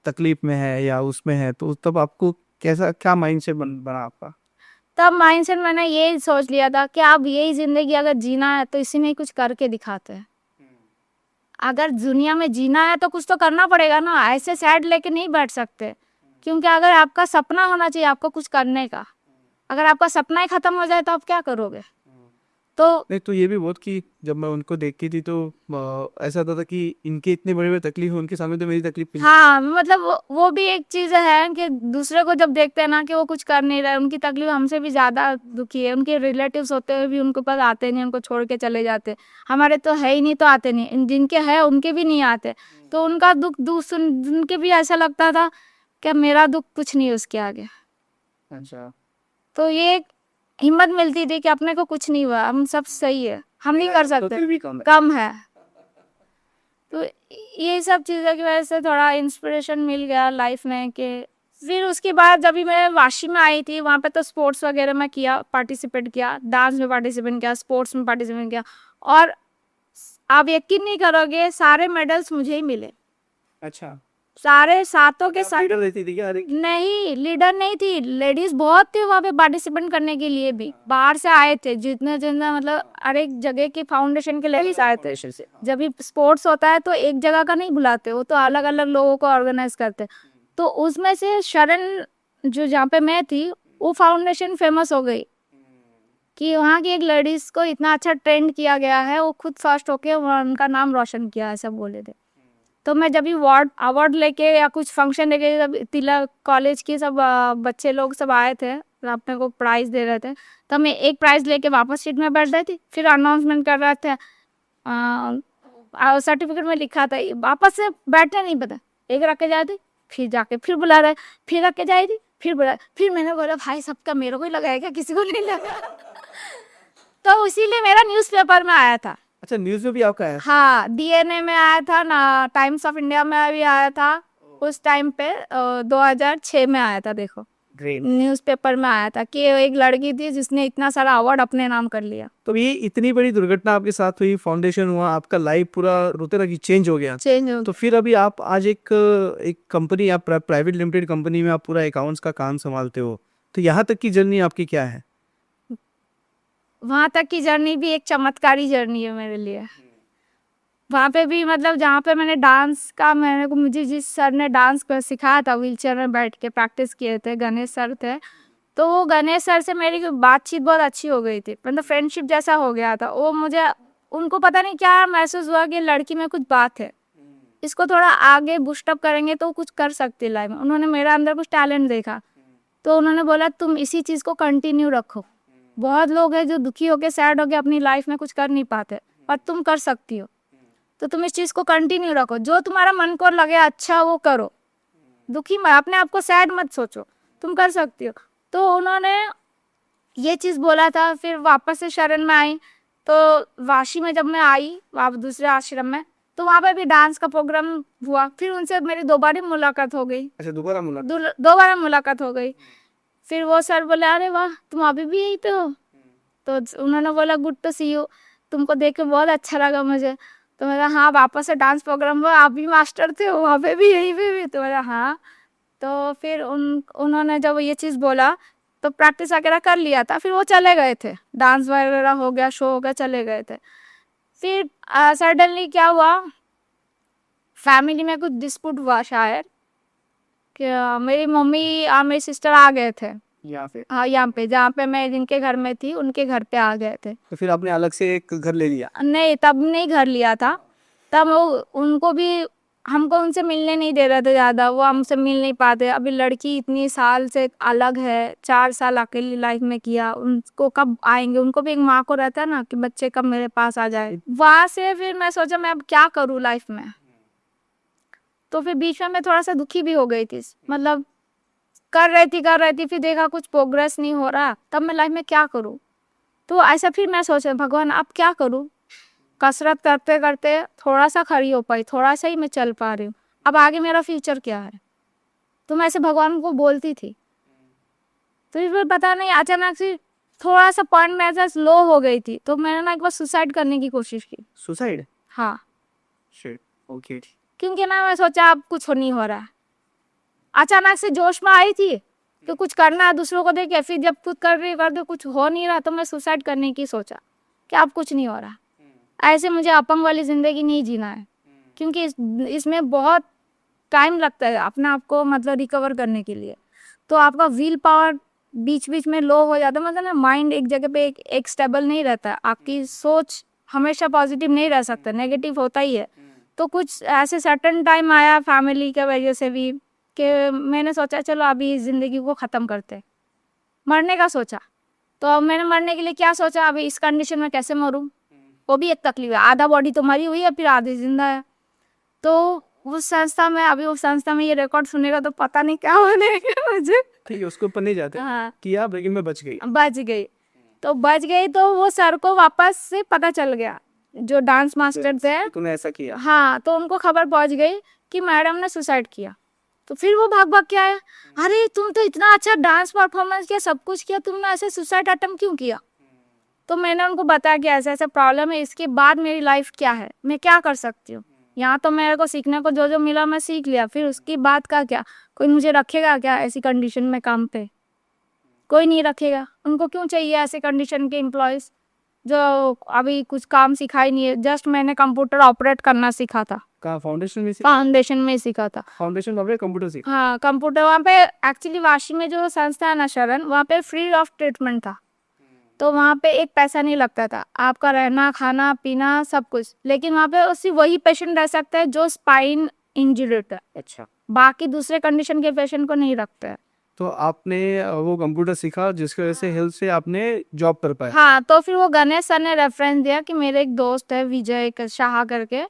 [SPEAKER 1] तकलीफ में है या उसमें है, तो तब आपको कैसा, क्या माइंड से बना आपका?
[SPEAKER 2] तब माइंडसेट मैंने ये सोच लिया था कि अब यही जिंदगी अगर जीना है तो इसी में ही कुछ करके दिखाते हैं। अगर दुनिया में जीना है तो कुछ तो करना पड़ेगा ना, ऐसे सैड लेके नहीं बैठ सकते। क्योंकि अगर आपका सपना होना चाहिए आपको कुछ करने का, अगर आपका सपना ही खत्म हो जाए तो आप क्या करोगे? तो
[SPEAKER 1] नहीं, तो ये भी बहुत कि जब मैं उनको देखती थी तो ऐसा होता था कि इनके इतने बड़े बड़े तकलीफ है, उनके सामने तो मेरी तकलीफ नहीं।
[SPEAKER 2] हाँ, मतलब वो भी एक चीज है कि दूसरे को जब देखते हैं ना कि वो कुछ कर नहीं रहे, उनकी तकलीफ हमसे भी ज्यादा दुखी है। उनके रिलेटिव्स होते हुए भी उनको पास आते नहीं, उनको छोड़ के चले जाते। हमारे तो है ही नहीं तो आते नहीं, जिनके है उनके भी नहीं आते। तो उनका दुख दुख सुन के भी ऐसा लगता था कि मेरा दुख कुछ नहीं है उसके आगे।
[SPEAKER 1] अच्छा।
[SPEAKER 2] तो ये एक हिम्मत मिलती थी कि अपने को कुछ नहीं हुआ, हम सब सही है, हम नहीं कर
[SPEAKER 1] तो
[SPEAKER 2] सकते,
[SPEAKER 1] फिर भी कम है।
[SPEAKER 2] कम है। तो ये सब चीज़ों की वजह से थोड़ा इंस्पिरेशन मिल गया लाइफ में। कि फिर उसके बाद जब भी मैं वाशी में आई थी, वहाँ पे तो स्पोर्ट्स वगैरह में किया, पार्टिसिपेट किया, डांस में पार्टिसिपेट किया, स्पोर्ट्स में पार्टिसिपेट किया। और आप यकीन नहीं करोगे, सारे मेडल्स मुझे ही मिले।
[SPEAKER 1] अच्छा।
[SPEAKER 2] सारे सातों के साथ।
[SPEAKER 1] लीडर रहती थी क्या? अरे
[SPEAKER 2] नहीं, लीडर नहीं थी, लेडीज बहुत थी वहाँ पे पार्टिसिपेट करने के लिए भी। बाहर से आए थे जितने जितना, मतलब हर एक जगह के फाउंडेशन के लेडीज आए थे। जब भी स्पोर्ट्स होता है तो एक जगह का नहीं बुलाते, वो तो अलग अलग लोगों को ऑर्गेनाइज करते। तो उसमें से शरण जो जहाँ पे मैं थी, वो फाउंडेशन फेमस हो गई कि वहाँ की एक लेडीज को इतना अच्छा ट्रेंड किया गया है, वो खुद फर्स्ट होके उनका नाम रोशन किया, ऐसा बोले थे। तो मैं जब भी अवार्ड लेके या कुछ फंक्शन लेके, जब तिलक कॉलेज के सब बच्चे लोग सब आए थे और अपने को प्राइज दे रहे थे, तो मैं एक प्राइज लेके वापस सीट में बैठ गई थी। फिर अनाउंसमेंट कर रहे थे, सर्टिफिकेट में लिखा था, वापस से बैठने नहीं पता, एक रख के जाए थी, फिर जाके फिर बुला रहे, फिर रख के जाए थी, फिर बुला, फिर मैंने बोला भाई सबका मेरे को ही लगा है क्या, किसी को नहीं लगा। तो इसीलिए मेरा न्यूज़पेपर में आया था।
[SPEAKER 1] अच्छा, न्यूज़ में भी आपका है?
[SPEAKER 2] हाँ, डीएनए में आया था ना, टाइम्स ऑफ इंडिया में भी आया था उस टाइम पे। 2006 में आया था, देखो
[SPEAKER 1] ग्रेट।
[SPEAKER 2] न्यूज़पेपर में आया था कि एक लड़की थी जिसने इतना सारा अवार्ड अपने नाम कर लिया।
[SPEAKER 1] तो ये इतनी बड़ी दुर्घटना आपके साथ हुई, फाउंडेशन हुआ, आपका लाइफ पूरा रोते रखी चेंज हो गया।
[SPEAKER 2] चेंज हो
[SPEAKER 1] तो फिर अभी आप आज एक कंपनी, आप प्राइवेट लिमिटेड कंपनी में आप पूरा अकाउंट्स का काम संभालते हो, तो यहाँ तक की जर्नी आपकी क्या है?
[SPEAKER 2] वहाँ तक की जर्नी भी एक चमत्कारी जर्नी है मेरे लिए। वहाँ पे भी मतलब जहाँ पे मैंने डांस का, मुझे जिस सर ने डांस को सिखाया था, व्हीलचेयर में बैठ के प्रैक्टिस किए थे, गणेश सर थे। तो वो गणेश सर से मेरी बातचीत बहुत अच्छी हो गई थी, मतलब फ्रेंडशिप जैसा हो गया था। वो मुझे, उनको पता नहीं क्या महसूस हुआ कि लड़की में कुछ बात है, इसको थोड़ा आगे बूस्टअप करेंगे तो कुछ कर सकती है लाइफ में। उन्होंने मेरे अंदर कुछ टैलेंट देखा, तो उन्होंने बोला तुम इसी चीज़ को कंटिन्यू रखो। बहुत लोग हैं जो दुखी होके, सैड होके अपनी लाइफ में कुछ कर नहीं पाते, और तुम कर सकती हो। तो तुम इस चीज़ को कंटिन्यू रखो, जो तुम्हारा मन को लगे अच्छा वो करो, दुखी मत, अपने आप को सैड मत सोचो, तुम कर सकती हो। तो उन्होंने ये चीज़ बोला था। फिर वापस से शरण में आई, तो वाशी में जब मैं आई दूसरे आश्रम में, तो तो वहाँ पे भी डांस का प्रोग्राम हुआ। फिर उनसे मेरी दोबारा मुलाकात हो गई,
[SPEAKER 1] अच्छा, दोबारा मुलाकात।
[SPEAKER 2] दोबारा मुलाकात हो गई। फिर वो सर बोले अरे वाह तुम अभी भी यहीं पे हो। तो उन्होंने बोला गुड टू सी यू, तुमको देख के बहुत अच्छा लगा मुझे। तो मेरा हाँ वापस से डांस प्रोग्राम हुआ, आप भी मास्टर थे वहाँ पे भी यहीं पे भी। तो मेरा हाँ। तो फिर उन्होंने जब ये चीज़ बोला तो प्रैक्टिस वगैरह कर लिया था। फिर वो चले गए थे, डांस वगैरह हो गया, शो हो गया, चले गए थे। फिर सडनली क्या हुआ, फैमिली में कुछ डिस्प्यूट हुआ शायद कि मेरी मम्मी और मेरी सिस्टर आ गए थे
[SPEAKER 1] यहाँ पे।
[SPEAKER 2] हाँ यहाँ पे, जहाँ पे मैं जिनके घर में थी उनके घर पे आ गए थे।
[SPEAKER 1] तो फिर आपने अलग से एक घर ले लिया?
[SPEAKER 2] नहीं तब नहीं घर लिया था, तब वो उनको भी हमको उनसे मिलने नहीं दे रहे थे ज़्यादा, वो हमसे मिल नहीं पाते। अभी लड़की इतनी साल से अलग है, 4 साल अकेली लाइफ में किया, उनको कब आएंगे, उनको भी एक माँ को रहता है ना कि बच्चे कब मेरे पास आ जाए। वहाँ से फिर मैं सोचा मैं अब क्या करूँ लाइफ में। तो फिर बीच में मैं थोड़ा सा दुखी भी हो गई थी, मतलब कर रही थी, फिर देखा कुछ प्रोग्रेस नहीं हो रहा, तब मैं लाइफ में क्या करूँ। तो ऐसा फिर मैं सोचा भगवान अब क्या करूँ। कसरत करते करते थोड़ा सा खड़ी हो पाई, थोड़ा सा ही मैं चल पा रही हूँ, अब आगे मेरा फ्यूचर क्या है। तो मैं ऐसे भगवान को बोलती थी। तो फिर पता नहीं अचानक से थोड़ा सा पॉइंट में ऐसा लो हो गई थी, तो मैंने ना एक बार सुसाइड करने की कोशिश की।
[SPEAKER 1] सुसाइड?
[SPEAKER 2] हाँ,
[SPEAKER 1] शिट, ओके।
[SPEAKER 2] क्योंकि ना मैं सोचा अब कुछ नहीं हो रहा है। अचानक से जोश में आई थी कि कुछ करना है दूसरों को देख के, फिर जब खुद कर दो कुछ हो नहीं रहा, तो मैं सुसाइड करने की सोचा कि अब कुछ नहीं हो रहा। ऐसे मुझे अपंग वाली ज़िंदगी नहीं जीना है, क्योंकि इसमें बहुत टाइम लगता है अपने आप को मतलब रिकवर करने के लिए। तो आपका विल पावर बीच बीच में लो हो जाता है, मतलब ना माइंड एक जगह पे एक स्टेबल नहीं रहता है, आपकी सोच हमेशा पॉजिटिव नहीं रह सकता, नेगेटिव होता ही है। तो कुछ ऐसे सर्टन टाइम आया फैमिली के वजह से भी कि मैंने सोचा चलो अभी इस ज़िंदगी को ख़त्म करते, मरने का सोचा। तो अब मैंने मरने के लिए क्या सोचा, अभी इस कंडीशन में कैसे मरूं, वो भी एक तकलीफ है, आधा बॉडी तो मरी हुई है फिर आधी जिंदा है। तो उस संस्था में, अभी उस संस्था में ये रिकॉर्ड सुनेगा तो पता नहीं क्या बनेगा मुझे।
[SPEAKER 1] ठीक है, उसके ऊपर नहीं जाते।
[SPEAKER 2] हाँ,
[SPEAKER 1] किया लेकिन मैं बच गई।
[SPEAKER 2] बच गई। तो बच गई तो वो सर को वापस से पता चल गया, जो डांस मास्टर थे,
[SPEAKER 1] तूने ऐसा किया?
[SPEAKER 2] हाँ, तो उनको खबर पहुंच गई कि मैडम ने सुसाइड किया। तो फिर वो भाग भाग के आए, अरे तुम तो इतना अच्छा डांस परफॉर्मेंस किया, सब कुछ किया, तुमने ऐसे सुसाइड अटेम्प्ट क्यों किया। तो मैंने उनको बताया कि ऐसा ऐसा प्रॉब्लम है, इसके बाद मेरी लाइफ क्या है, मैं क्या कर सकती हूँ। यहाँ तो मेरे को सीखने को जो जो मिला मैं सीख लिया, फिर उसके बाद का क्या, कोई मुझे रखेगा क्या ऐसी कंडीशन में काम पे, कोई नहीं रखेगा। उनको क्यों चाहिए ऐसे कंडीशन के एम्प्लॉयज़ जो अभी कुछ काम सिखा ही नहीं है। जस्ट मैंने कंप्यूटर ऑपरेट करना सीखा था,
[SPEAKER 1] कहाँ, फाउंडेशन में?
[SPEAKER 2] फाउंडेशन में सीखा था।
[SPEAKER 1] फाउंडेशन में कंप्यूटर सीखा?
[SPEAKER 2] हाँ, कंप्यूटर वहाँ पे एक्चुअली वाशी में जो संस्था है ना शरण, वहाँ पे फ्री ऑफ ट्रीटमेंट था। तो वहाँ पे एक पैसा नहीं लगता था, आपका रहना खाना पीना सब कुछ। लेकिन वहाँ पे सिर्फ वही पेशेंट रह सकता है जो स्पाइन इंजर्ड है,
[SPEAKER 1] अच्छा।
[SPEAKER 2] बाकी दूसरे कंडीशन के पेशेंट को नहीं रखते हैं।
[SPEAKER 1] तो आपने वो कंप्यूटर सीखा जिसकी वजह से हेल्थ से आपने जॉब कर पाया?
[SPEAKER 2] हाँ, तो फिर वो गणेश सर ने रेफरेंस दिया कि मेरे एक दोस्त है विजय शाह करके,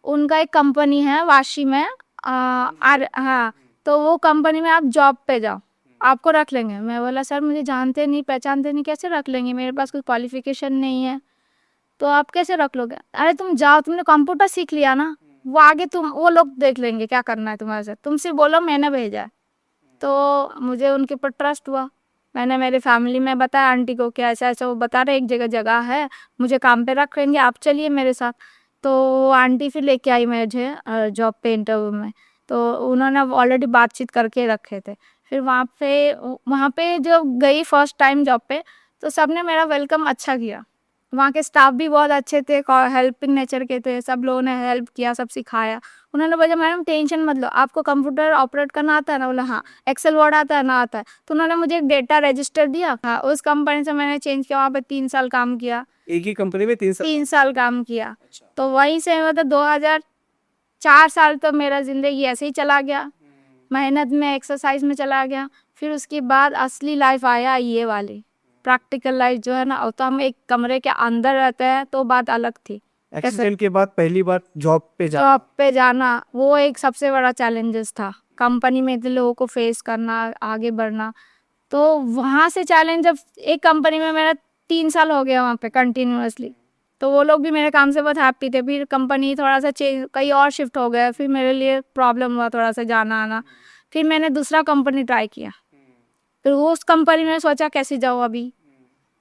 [SPEAKER 2] उनका एक कंपनी है वाशी में, हाँ, तो वो कंपनी में आप जॉब पे जाओ, आपको रख लेंगे। मैं बोला सर मुझे जानते नहीं पहचानते नहीं, कैसे रख लेंगे, मेरे पास कोई क्वालिफिकेशन नहीं है, तो आप कैसे रख लोगे। अरे तुम जाओ, तुमने कंप्यूटर सीख लिया ना, वो आगे तुम वो लोग देख लेंगे क्या करना है तुम्हारे साथ, तुम सिर्फ बोलो मैंने भेजा है। तो मुझे उनके ऊपर ट्रस्ट हुआ, मैंने मेरी फैमिली में बताया आंटी को कि ऐसा ऐसा, वो बता रहे एक जगह है, मुझे काम पे रख लेंगे, आप चलिए मेरे साथ। तो आंटी फिर लेके आई मुझे जॉब पे इंटरव्यू में। तो उन्होंने ऑलरेडी बातचीत करके रखे थे। फिर वहाँ पे जब गई फर्स्ट टाइम जॉब पे, तो सबने मेरा वेलकम अच्छा किया। वहाँ के स्टाफ भी बहुत अच्छे थे, हेल्पिंग नेचर के थे, सब लोगों ने हेल्प किया, सब सिखाया। उन्होंने बोला मैडम टेंशन मत लो, आपको कंप्यूटर ऑपरेट करना आता है ना, बोला हाँ। एक्सेल वर्ड आता है ना, आता है। तो उन्होंने मुझे एक डेटा रजिस्टर दिया, हाँ, उस कंपनी से मैंने चेंज किया, वहाँ पे 3 साल काम किया।
[SPEAKER 1] एक ही कंपनी में 3 साल?
[SPEAKER 2] 3 साल काम किया।
[SPEAKER 1] अच्छा।
[SPEAKER 2] तो वहीं से मतलब 2004 साल तो मेरा ज़िंदगी ऐसे ही चला गया, मेहनत में एक्सरसाइज में चला गया। फिर उसके बाद असली लाइफ आया ये वाली प्रैक्टिकल लाइफ जो है ना, तो हम एक कमरे के अंदर रहते हैं, तो बात अलग थी।
[SPEAKER 1] एक्सीडेंट के बाद पहली बार जॉब पे
[SPEAKER 2] जाना वो एक सबसे बड़ा चैलेंजेस था, कंपनी में इतने लोगों को फेस करना, आगे बढ़ना। तो वहाँ से चैलेंज, जब एक कंपनी में मेरा 3 साल हो गया वहाँ पे कंटिन्यूअसली, तो वो लोग भी मेरे काम से बहुत हैप्पी थे। फिर कंपनी थोड़ा सा चेंज, कहीं और शिफ्ट हो गया, फिर मेरे लिए प्रॉब्लम हुआ थोड़ा सा जाना आना। फिर मैंने दूसरा कंपनी ट्राई किया, फिर उस कंपनी में सोचा कैसे जाऊँ अभी।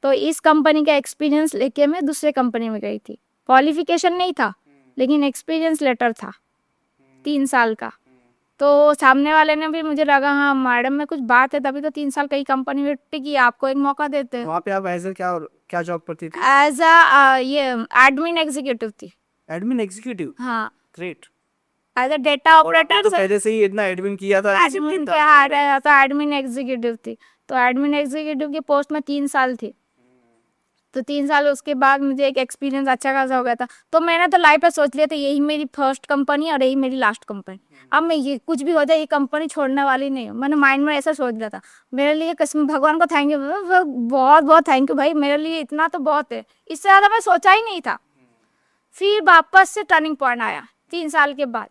[SPEAKER 2] तो इस कंपनी का एक्सपीरियंस लेके मैं दूसरे कंपनी में गई थी। क्वालिफिकेशन नहीं था, लेकिन एक्सपीरियंस लेटर था 3 साल का। तो सामने वाले ने भी मुझे लगा हाँ मैडम में कुछ बात है, तभी तो 3 साल कई कंपनी में टिकी, आपको एक मौका देते हैं।
[SPEAKER 1] वहाँ पे आप एज क्या क्या जॉब करती थी?
[SPEAKER 2] एज अ ये एडमिन एग्जीक्यूटिव थी।
[SPEAKER 1] एडमिन एग्जीक्यूटिव।
[SPEAKER 2] हाँ,
[SPEAKER 1] great.
[SPEAKER 2] As a data operator
[SPEAKER 1] तो पहले से ही इतना एडमिन किया था।
[SPEAKER 2] एडमिन पे आ रहा था, एडमिन एग्जीक्यूटिव थी। तो एडमिन एग्जीक्यूटिव की पोस्ट में 3 साल थी। तो 3 साल उसके बाद मुझे एक एक्सपीरियंस अच्छा खासा हो गया था। तो मैंने तो लाइफ में सोच लिया था यही मेरी फर्स्ट कंपनी और यही मेरी लास्ट कंपनी। अब मैं ये कुछ भी हो जाए ये कंपनी छोड़ने वाली नहीं हूँ। मैंने माइंड में ऐसा सोच लिया था। मेरे लिए कसम भगवान को थैंक यू, बहुत बहुत थैंक यू भाई, मेरे लिए इतना तो बहुत है, इससे ज़्यादा मैं सोचा ही नहीं था। फिर वापस से टर्निंग पॉइंट आया 3 साल के बाद।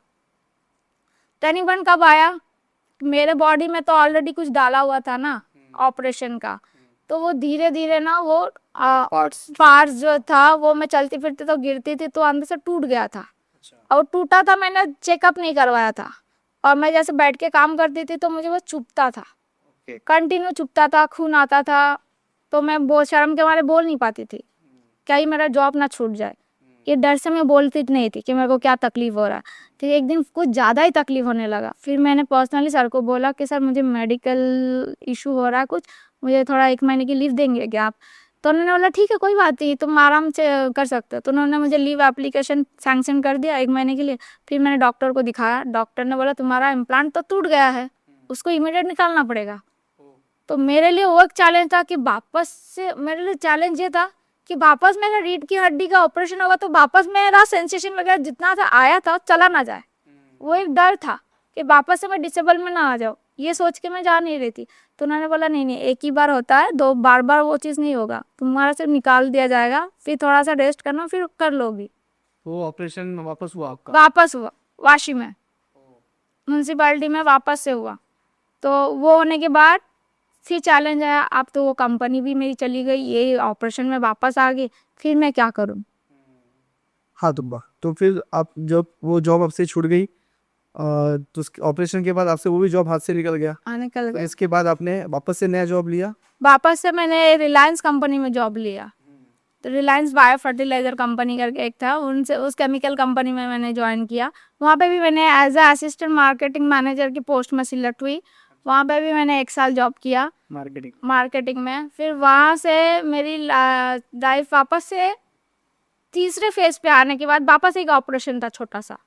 [SPEAKER 2] टर्निंग पॉइंट कब आया? मेरे बॉडी में तो ऑलरेडी कुछ डाला हुआ था ना ऑपरेशन का, तो वो धीरे धीरे ना वो पार्ट्स जो था वो मैं चलती फिरती तो गिरती थी तो अंदर से टूट गया था। और टूटा था, मैंने चेकअप नहीं करवाया था। और मैं जैसे बैठ के काम करती थी तो मुझे वो चुभता था, कंटिन्यू चुभता था, खून आता था। तो मैं बहुत शर्म के मारे बोल नहीं पाती थी, क्या ही मेरा जॉब ना छूट जाए, ये डर से मैं बोलती नहीं थी कि मेरे को क्या तकलीफ हो रहा है। तो एक दिन कुछ ज़्यादा ही तकलीफ होने लगा। फिर मैंने पर्सनली सर को बोला कि सर मुझे मेडिकल इशू हो रहा है कुछ, मुझे थोड़ा 1 महीने की लीव देंगे क्या आप? तो उन्होंने बोला ठीक है कोई बात नहीं, तुम आराम से कर सकते हो। तो उन्होंने मुझे लीव एप्लीकेशन सैंक्शन कर दिया 1 महीने के लिए। फिर मैंने डॉक्टर को दिखाया, डॉक्टर ने बोला तुम्हारा इम्प्लांट तो टूट गया है, उसको इमीडिएट निकालना पड़ेगा। तो मेरे लिए वो एक चैलेंज था कि वापस से, मेरे लिए चैलेंज ये था कि वापस मेरा रीढ़ की हड्डी का ऑपरेशन होगा तो वापस मेरा सेंसेशन वगैरह जितना था आया था चला ना जाए। वो एक डर था कि वापस से मैं डिसेबल में ना आ जाऊँ, ये सोच के मैं जा नहीं रही थी। तो उन्होंने बोला नहीं नहीं, एक ही बार होता है, 2 बार वो चीज़ नहीं होगा, तुम्हारा सिर्फ निकाल दिया जाएगा, फिर थोड़ा सा रेस्ट करना, फिर कर लोगी।
[SPEAKER 1] वो ऑपरेशन वापस हुआ आपका?
[SPEAKER 2] वापस हुआ वाशी में, म्यूनसिपालिटी में वापस से हुआ। तो वो होने के बाद फिर चैलेंज आया, अब तो वो कंपनी भी मेरी चली गई, ये ऑपरेशन में वापस आ गई, फिर मैं क्या करूं।
[SPEAKER 1] हाँ तुब्बा, तो फिर आप जब वो जॉब आपसे छूट गई तो ऑपरेशन के बाद आपसे वो भी जॉब हाथ से निकल गया,
[SPEAKER 2] आने कल
[SPEAKER 1] तो इसके बाद आपने वापस से नया जॉब लिया?
[SPEAKER 2] वापस से मैंने रिलायंस कंपनी में जॉब लिया। तो रिलायंस बायो फर्टिलाइजर कंपनी करके एक था, उनसे उस केमिकल कंपनी में मैंने ज्वाइन किया। वहाँ पे भी मैंने as a assistant marketing manager की पोस्ट में सिलेक्ट हुई। वहाँ पे भी मैंने 1 साल जॉब किया मार्केटिंग में। फिर वहाँ से मेरी लाइफ वापस से तीसरे फेज पे आने के बाद वापस एक ऑपरेशन था छोटा सा।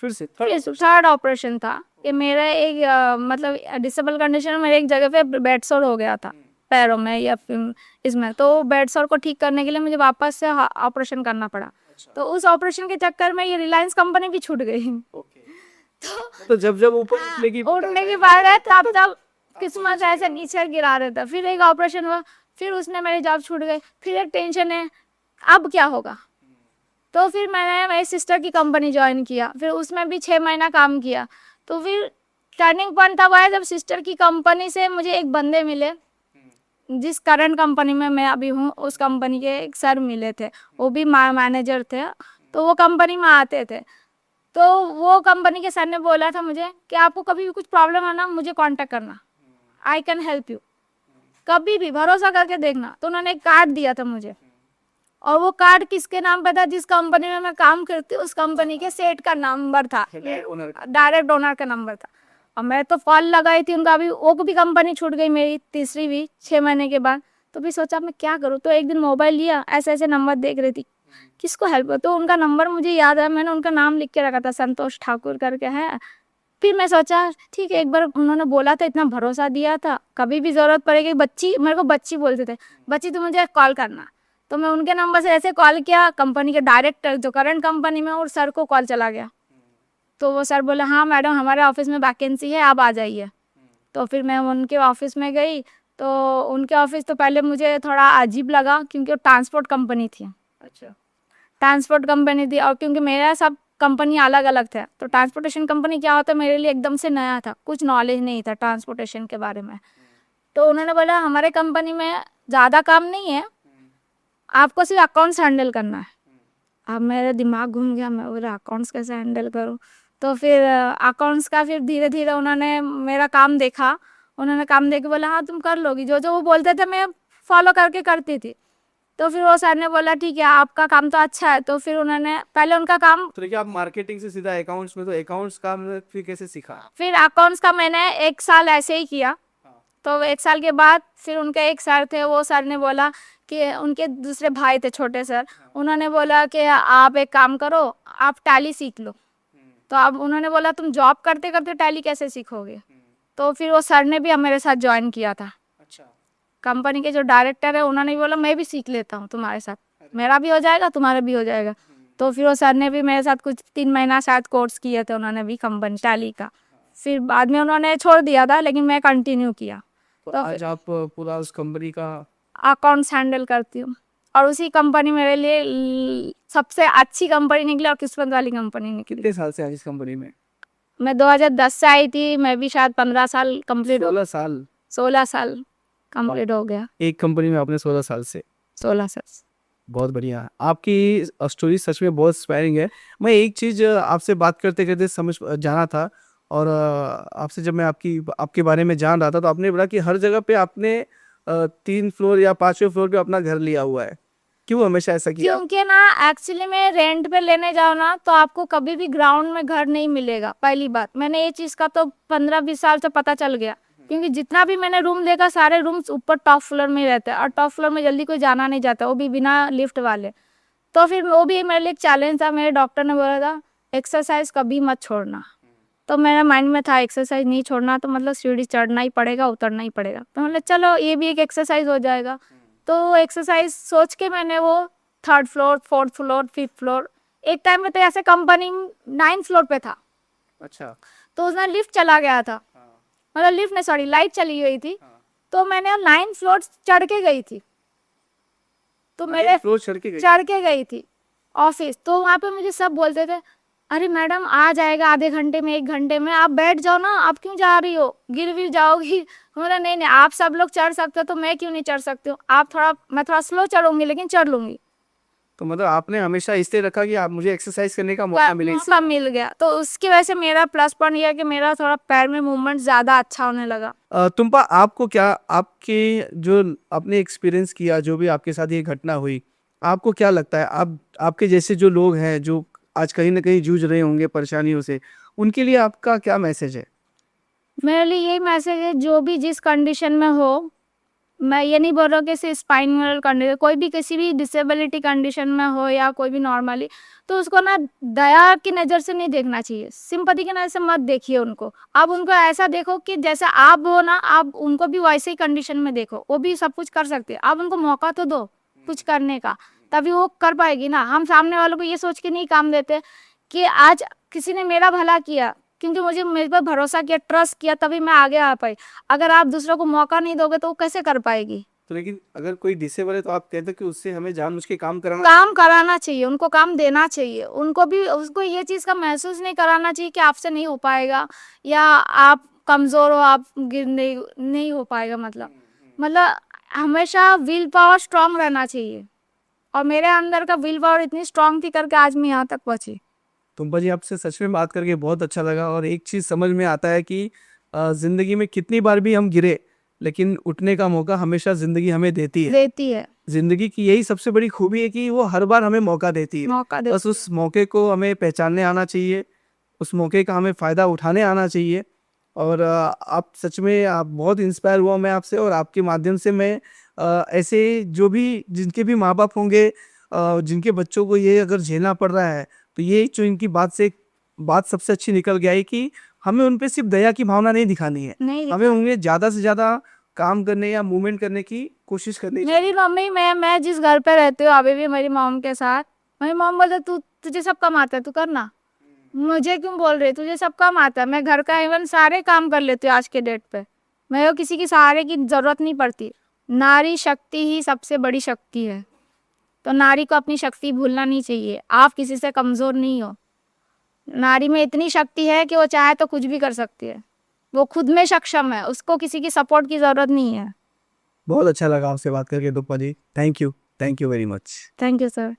[SPEAKER 1] फिर से
[SPEAKER 2] थर्ड ऑपरेशन था कि मेरा एक मतलब डिसेबल कंडीशन में मेरे एक जगह पे बेड सोर हो गया था पैरों में या फिर इसमें। तो बेड सोर को ठीक करने के लिए मुझे वापस से ऑपरेशन करना पड़ा। तो उस ऑपरेशन के चक्कर में ये रिलायंस कंपनी भी छूट गई।
[SPEAKER 1] तो जब जब ऊपर
[SPEAKER 2] उठने की बात है तब किस्मत ऐसे नीचे गिरा रहा था। फिर एक ऑपरेशन हुआ, फिर उसने मेरी जॉब छूट गई, फिर एक टेंशन है अब क्या होगा। तो फिर मैंने मेरी सिस्टर की कंपनी ज्वाइन किया, फिर उसमें भी 6 महीना काम किया। तो फिर टर्निंग पॉइंट तब आया जब सिस्टर की कंपनी से मुझे एक बंदे मिले, जिस करंट कंपनी में मैं अभी हूँ उस कंपनी के एक सर मिले थे, वो भी मैनेजर थे। तो वो कंपनी में आते थे, तो वो कंपनी के सर ने बोला था मुझे कि आपको कभी भी कुछ प्रॉब्लम है ना मुझे कांटेक्ट करना, आई कैन हेल्प यू, कभी भी भरोसा करके देखना। तो उन्होंने एक कार्ड दिया था मुझे, और वो कार्ड किसके नाम पे था? जिस कंपनी में मैं काम करती उस कंपनी के सेठ का नंबर था, डायरेक्ट ओनर का नंबर था। और मैं तो कॉल लगाई थी उनका, अभी वो भी कंपनी छूट गई मेरी, तीसरी भी 6 महीने के बाद। तो भी सोचा मैं क्या करूँ। तो एक दिन मोबाइल लिया, ऐसे ऐसे नंबर देख रही थी किसको हेल्प हो, तो उनका नंबर मुझे याद है, मैंने उनका नाम लिख के रखा था, संतोष ठाकुर करके है। फिर मैं सोचा ठीक है, एक बार उन्होंने बोला था, इतना भरोसा दिया था, कभी भी ज़रूरत पड़ेगी, बच्ची, मेरे को बच्ची बोलते थे, बच्ची तो मुझे कॉल करना। तो मैं उनके नंबर से ऐसे कॉल किया, कंपनी के डायरेक्टर जो करंट कंपनी में, और सर को कॉल चला गया। तो वो सर बोले हाँ मैडम हमारे ऑफिस में वैकेंसी है, आप आ जाइए। तो फिर मैं उनके ऑफिस में गई। तो उनके ऑफिस तो पहले मुझे थोड़ा अजीब लगा क्योंकि वो ट्रांसपोर्ट कंपनी थी।
[SPEAKER 1] अच्छा,
[SPEAKER 2] ट्रांसपोर्ट कंपनी थी, और क्योंकि मेरा सब कंपनी अलग अलग था, तो ट्रांसपोर्टेशन कंपनी क्या होता है मेरे लिए एकदम से नया था, कुछ नॉलेज नहीं था ट्रांसपोर्टेशन के बारे में। तो उन्होंने बोला हमारे कंपनी में ज़्यादा काम नहीं है, आपको सिर्फ अकाउंट्स हैंडल करना है, अब मेरा दिमाग घूम गया, मैं बोला अकाउंट्स कैसे हैंडल करूँ। तो फिर अकाउंट्स का फिर धीरे धीरे उन्होंने मेरा काम देखा, उन्होंने काम देख के बोला हाँ तुम कर लोगी, जो जो वो बोलते थे मैं फॉलो करके करती थी। तो फिर वो सर ने बोला ठीक है आपका काम तो अच्छा है, तो फिर उन्होंने पहले उनका काम,
[SPEAKER 1] तो देखिए आप मार्केटिंग से सीधा अकाउंट्स में, तो अकाउंट्स का आपने फिर कैसे सीखा?
[SPEAKER 2] फिर अकाउंट्स का मैंने 1 साल ऐसे ही किया। तो 1 साल के बाद फिर उनके एक सर थे, वो सर ने बोला कि उनके दूसरे भाई थे छोटे सर, उन्होंने बोला कि आप एक काम करो, आप टैली सीख लो। तो अब उन्होंने बोला तुम जॉब करते करते टैली कैसे सीखोगे। तो फिर वो सर ने भी मेरे साथ ज्वाइन किया था।
[SPEAKER 1] अच्छा।
[SPEAKER 2] कंपनी के जो डायरेक्टर है उन्होंने भी बोला मैं भी सीख लेता हूँ तुम्हारे साथ, मेरा भी हो जाएगा तुम्हारा भी हो जाएगा। तो फिर वो सर ने भी मेरे साथ कुछ 3 महीना शायद कोर्स किए थे उन्होंने भी कंपनी टैली का। फिर बाद में उन्होंने छोड़ दिया था, लेकिन मैं कंटिन्यू किया।
[SPEAKER 1] तो
[SPEAKER 2] तो
[SPEAKER 1] आज आप पूरा उस कंपनी का
[SPEAKER 2] अकाउंट्स हैंडल करती हूँ, और उसी कंपनी मेरे लिए सबसे अच्छी कंपनी निकली और किस्मत वाली कंपनी निकली।
[SPEAKER 1] कितने साल से आज इस कंपनी में?
[SPEAKER 2] मैं 2010 से आई थी, मैं भी शायद 15 साल कंप्लीट हो,
[SPEAKER 1] 16 साल?
[SPEAKER 2] 16 साल कंप्लीट हो गया।
[SPEAKER 1] एक कंपनी में आपने 16 साल से?
[SPEAKER 2] 16 साल।
[SPEAKER 1] बहुत बढ़िया। आपकी स्टोरी सच में बहुत इंस्पायरिंग है। मैं एक चीज़ आपसे बात करते करते समझ जाना था, और आपसे जब मैं आपके बारे में जान रहा था, तो आपने बोला कि हर जगह पे आपने 3 फ्लोर या 5वें फ्लोर पे अपना घर लिया हुआ है। क्यों हमेशा ऐसा किया?
[SPEAKER 2] क्योंकि ना एक्चुअली में रेंट पे लेने जाओ ना तो आपको कभी भी ग्राउंड में घर नहीं मिलेगा। पहली बात, मैंने ये चीज़ का तो 15-20 साल से पता चल गया, क्योंकि जितना भी मैंने रूम देखा सारे रूम्स ऊपर टॉप फ्लोर में ही रहते हैं, और टॉप फ्लोर में जल्दी कोई जाना नहीं चाहता, वो भी बिना लिफ्ट वाले। तो फिर वो भी मेरे लिए एक चैलेंज था। मेरे डॉक्टर ने बोला था एक्सरसाइज कभी मत छोड़ना। तो मेरे माइंड में था एक्सरसाइज नहीं छोड़ना, तो मतलब सीढ़ी चढ़ना ही पड़ेगा, उतरना ही पड़ेगा। तो मतलब चलो ये भी एक एक्सरसाइज हो जाएगा। तो एक्सरसाइज सोच के मैंने वो 3rd floor, 4th floor, 5th floor, एक टाइम में तो ऐसे कंपनी 9th फ्लोर पे था।
[SPEAKER 1] अच्छा।
[SPEAKER 2] तो उसमें लिफ्ट चला गया था, मतलब लिफ्ट नहीं सॉरी लाइट चली गई थी। तो मैंने 9th फ्लोर चढ़ के गई थी, तो मेरे
[SPEAKER 1] फ्लोर चढ़ के गई?
[SPEAKER 2] चढ़ के गई थी ऑफिस। तो वहाँ पे मुझे सब बोलते थे अरे मैडम आ जाएगा आधे घंटे में, 1 घंटे में, आप बैठ जाओ ना, आप क्यों जा रही हो, गिर भी जाओगी। बोला नहीं नहीं आप सब लोग चढ़ सकते हो तो मैं क्यों नहीं चढ़ सकती हूँ, मैं थोड़ा स्लो चढ़ूंगी लेकिन चढ़ लूंगी।
[SPEAKER 1] तो मतलब आपने हमेशा इसलिए रखा कि आप मुझे एक्सरसाइज करने का मौका मिले।
[SPEAKER 2] मौका मिल गया, तो उसकी वजह से मेरा प्लस पॉइंट यह है कि मेरा थोड़ा पैर में मूवमेंट ज़्यादा अच्छा होने लगा।
[SPEAKER 1] तुम्पा, आपको क्या, आपके जो आपने एक्सपीरियंस किया, जो भी आपके साथ ये घटना हुई, आपको क्या लगता है, आप आपके जैसे जो लोग हैं जो आज कहीं ना कहीं जूझ रहे होंगे परेशानियों से, उनके लिए आपका क्या मैसेज है?
[SPEAKER 2] मेरे लिए यही मैसेज है, जो भी जिस कंडीशन में हो, मैं ये नहीं बोल रहा कि सिर्फ स्पाइनल कंडीशन, कोई भी किसी भी डिसेबिलिटी कंडीशन में हो या कोई भी नॉर्मली, तो उसको ना दया की नज़र से नहीं देखना चाहिए, सिंपैथी की नज़र से मत देखिए उनको। आप उनको ऐसा देखो कि जैसे आप हो ना, आप उनको भी वैसे ही कंडीशन में देखो, वो भी सब कुछ कर सकते हैं, आप उनको मौका तो दो कुछ करने का, तभी वो कर पाएगी ना। हम सामने वालों को ये सोच के नहीं काम देते कि आज किसी ने मेरा भला किया, क्योंकि मुझे मेरे पर भरोसा किया, ट्रस्ट किया, तभी मैं आगे आ पाई। अगर आप दूसरों को मौका नहीं दोगे तो वो कैसे कर पाएगी।
[SPEAKER 1] तो लेकिन अगर कोई डिसेबल है तो आप कहते हो कि उससे हमें जानबूझ के काम कराना
[SPEAKER 2] चाहिए, उनको काम देना चाहिए, उनको भी उसको ये चीज़ का महसूस नहीं कराना चाहिए कि आपसे नहीं हो पाएगा या आप कमज़ोर हो, आप गिर नहीं हो पाएगा। मतलब हमेशा विल पावर स्ट्रांग रहना चाहिए, और मेरे अंदर का विल पावर इतनी स्ट्रांग थी करके आज मैं यहाँ तक पहुँची।
[SPEAKER 1] तुम्पा जी, आपसे सच में बात करके बहुत अच्छा लगा, और एक चीज़ समझ में आता है कि ज़िंदगी में कितनी बार भी हम गिरे, लेकिन उठने का मौका हमेशा ज़िंदगी हमें देती है। ज़िंदगी की यही सबसे बड़ी खूबी है कि वो हर बार हमें मौका देती है। बस उस मौके को हमें पहचानने आना चाहिए, उस मौके का हमें फ़ायदा उठाने आना चाहिए। और आप सच में, आप बहुत इंस्पायर हुआ मैं आपसे, और आपके माध्यम से मैं ऐसे जो भी जिनके भी माँ बाप होंगे, जिनके बच्चों को ये अगर झेलना पड़ रहा है, तो ये जो इनकी बात सबसे अच्छी निकल गया है कि हमें उन पे सिर्फ दया की भावना नहीं दिखानी है, हमें उन्हें ज़्यादा से ज़्यादा काम करने या मूवमेंट करने की कोशिश करनी चाहिए।
[SPEAKER 2] मेरी मम्मी, मैं जिस घर पे रहती हूँ अभी भी मेरी मॉम के साथ, मेरी मॉम बोलते तुझे सब काम आता है, तू करना, मुझे क्यों बोल रही है, तुझे सब काम आता है। मैं घर का इवन सारे काम कर लेती हूँ आज के डेट पे, मेरे को किसी की सहारे की जरूरत नहीं पड़ती। नारी शक्ति ही सबसे बड़ी शक्ति है, तो नारी को अपनी शक्ति भूलना नहीं चाहिए। आप किसी से कमज़ोर नहीं हो, नारी में इतनी शक्ति है कि वो चाहे तो कुछ भी कर सकती है, वो खुद में सक्षम है, उसको किसी की सपोर्ट की ज़रूरत नहीं है।
[SPEAKER 1] बहुत अच्छा लगा आपसे बात करके Tumpa ji. Thank you very much.
[SPEAKER 2] Thank you sir.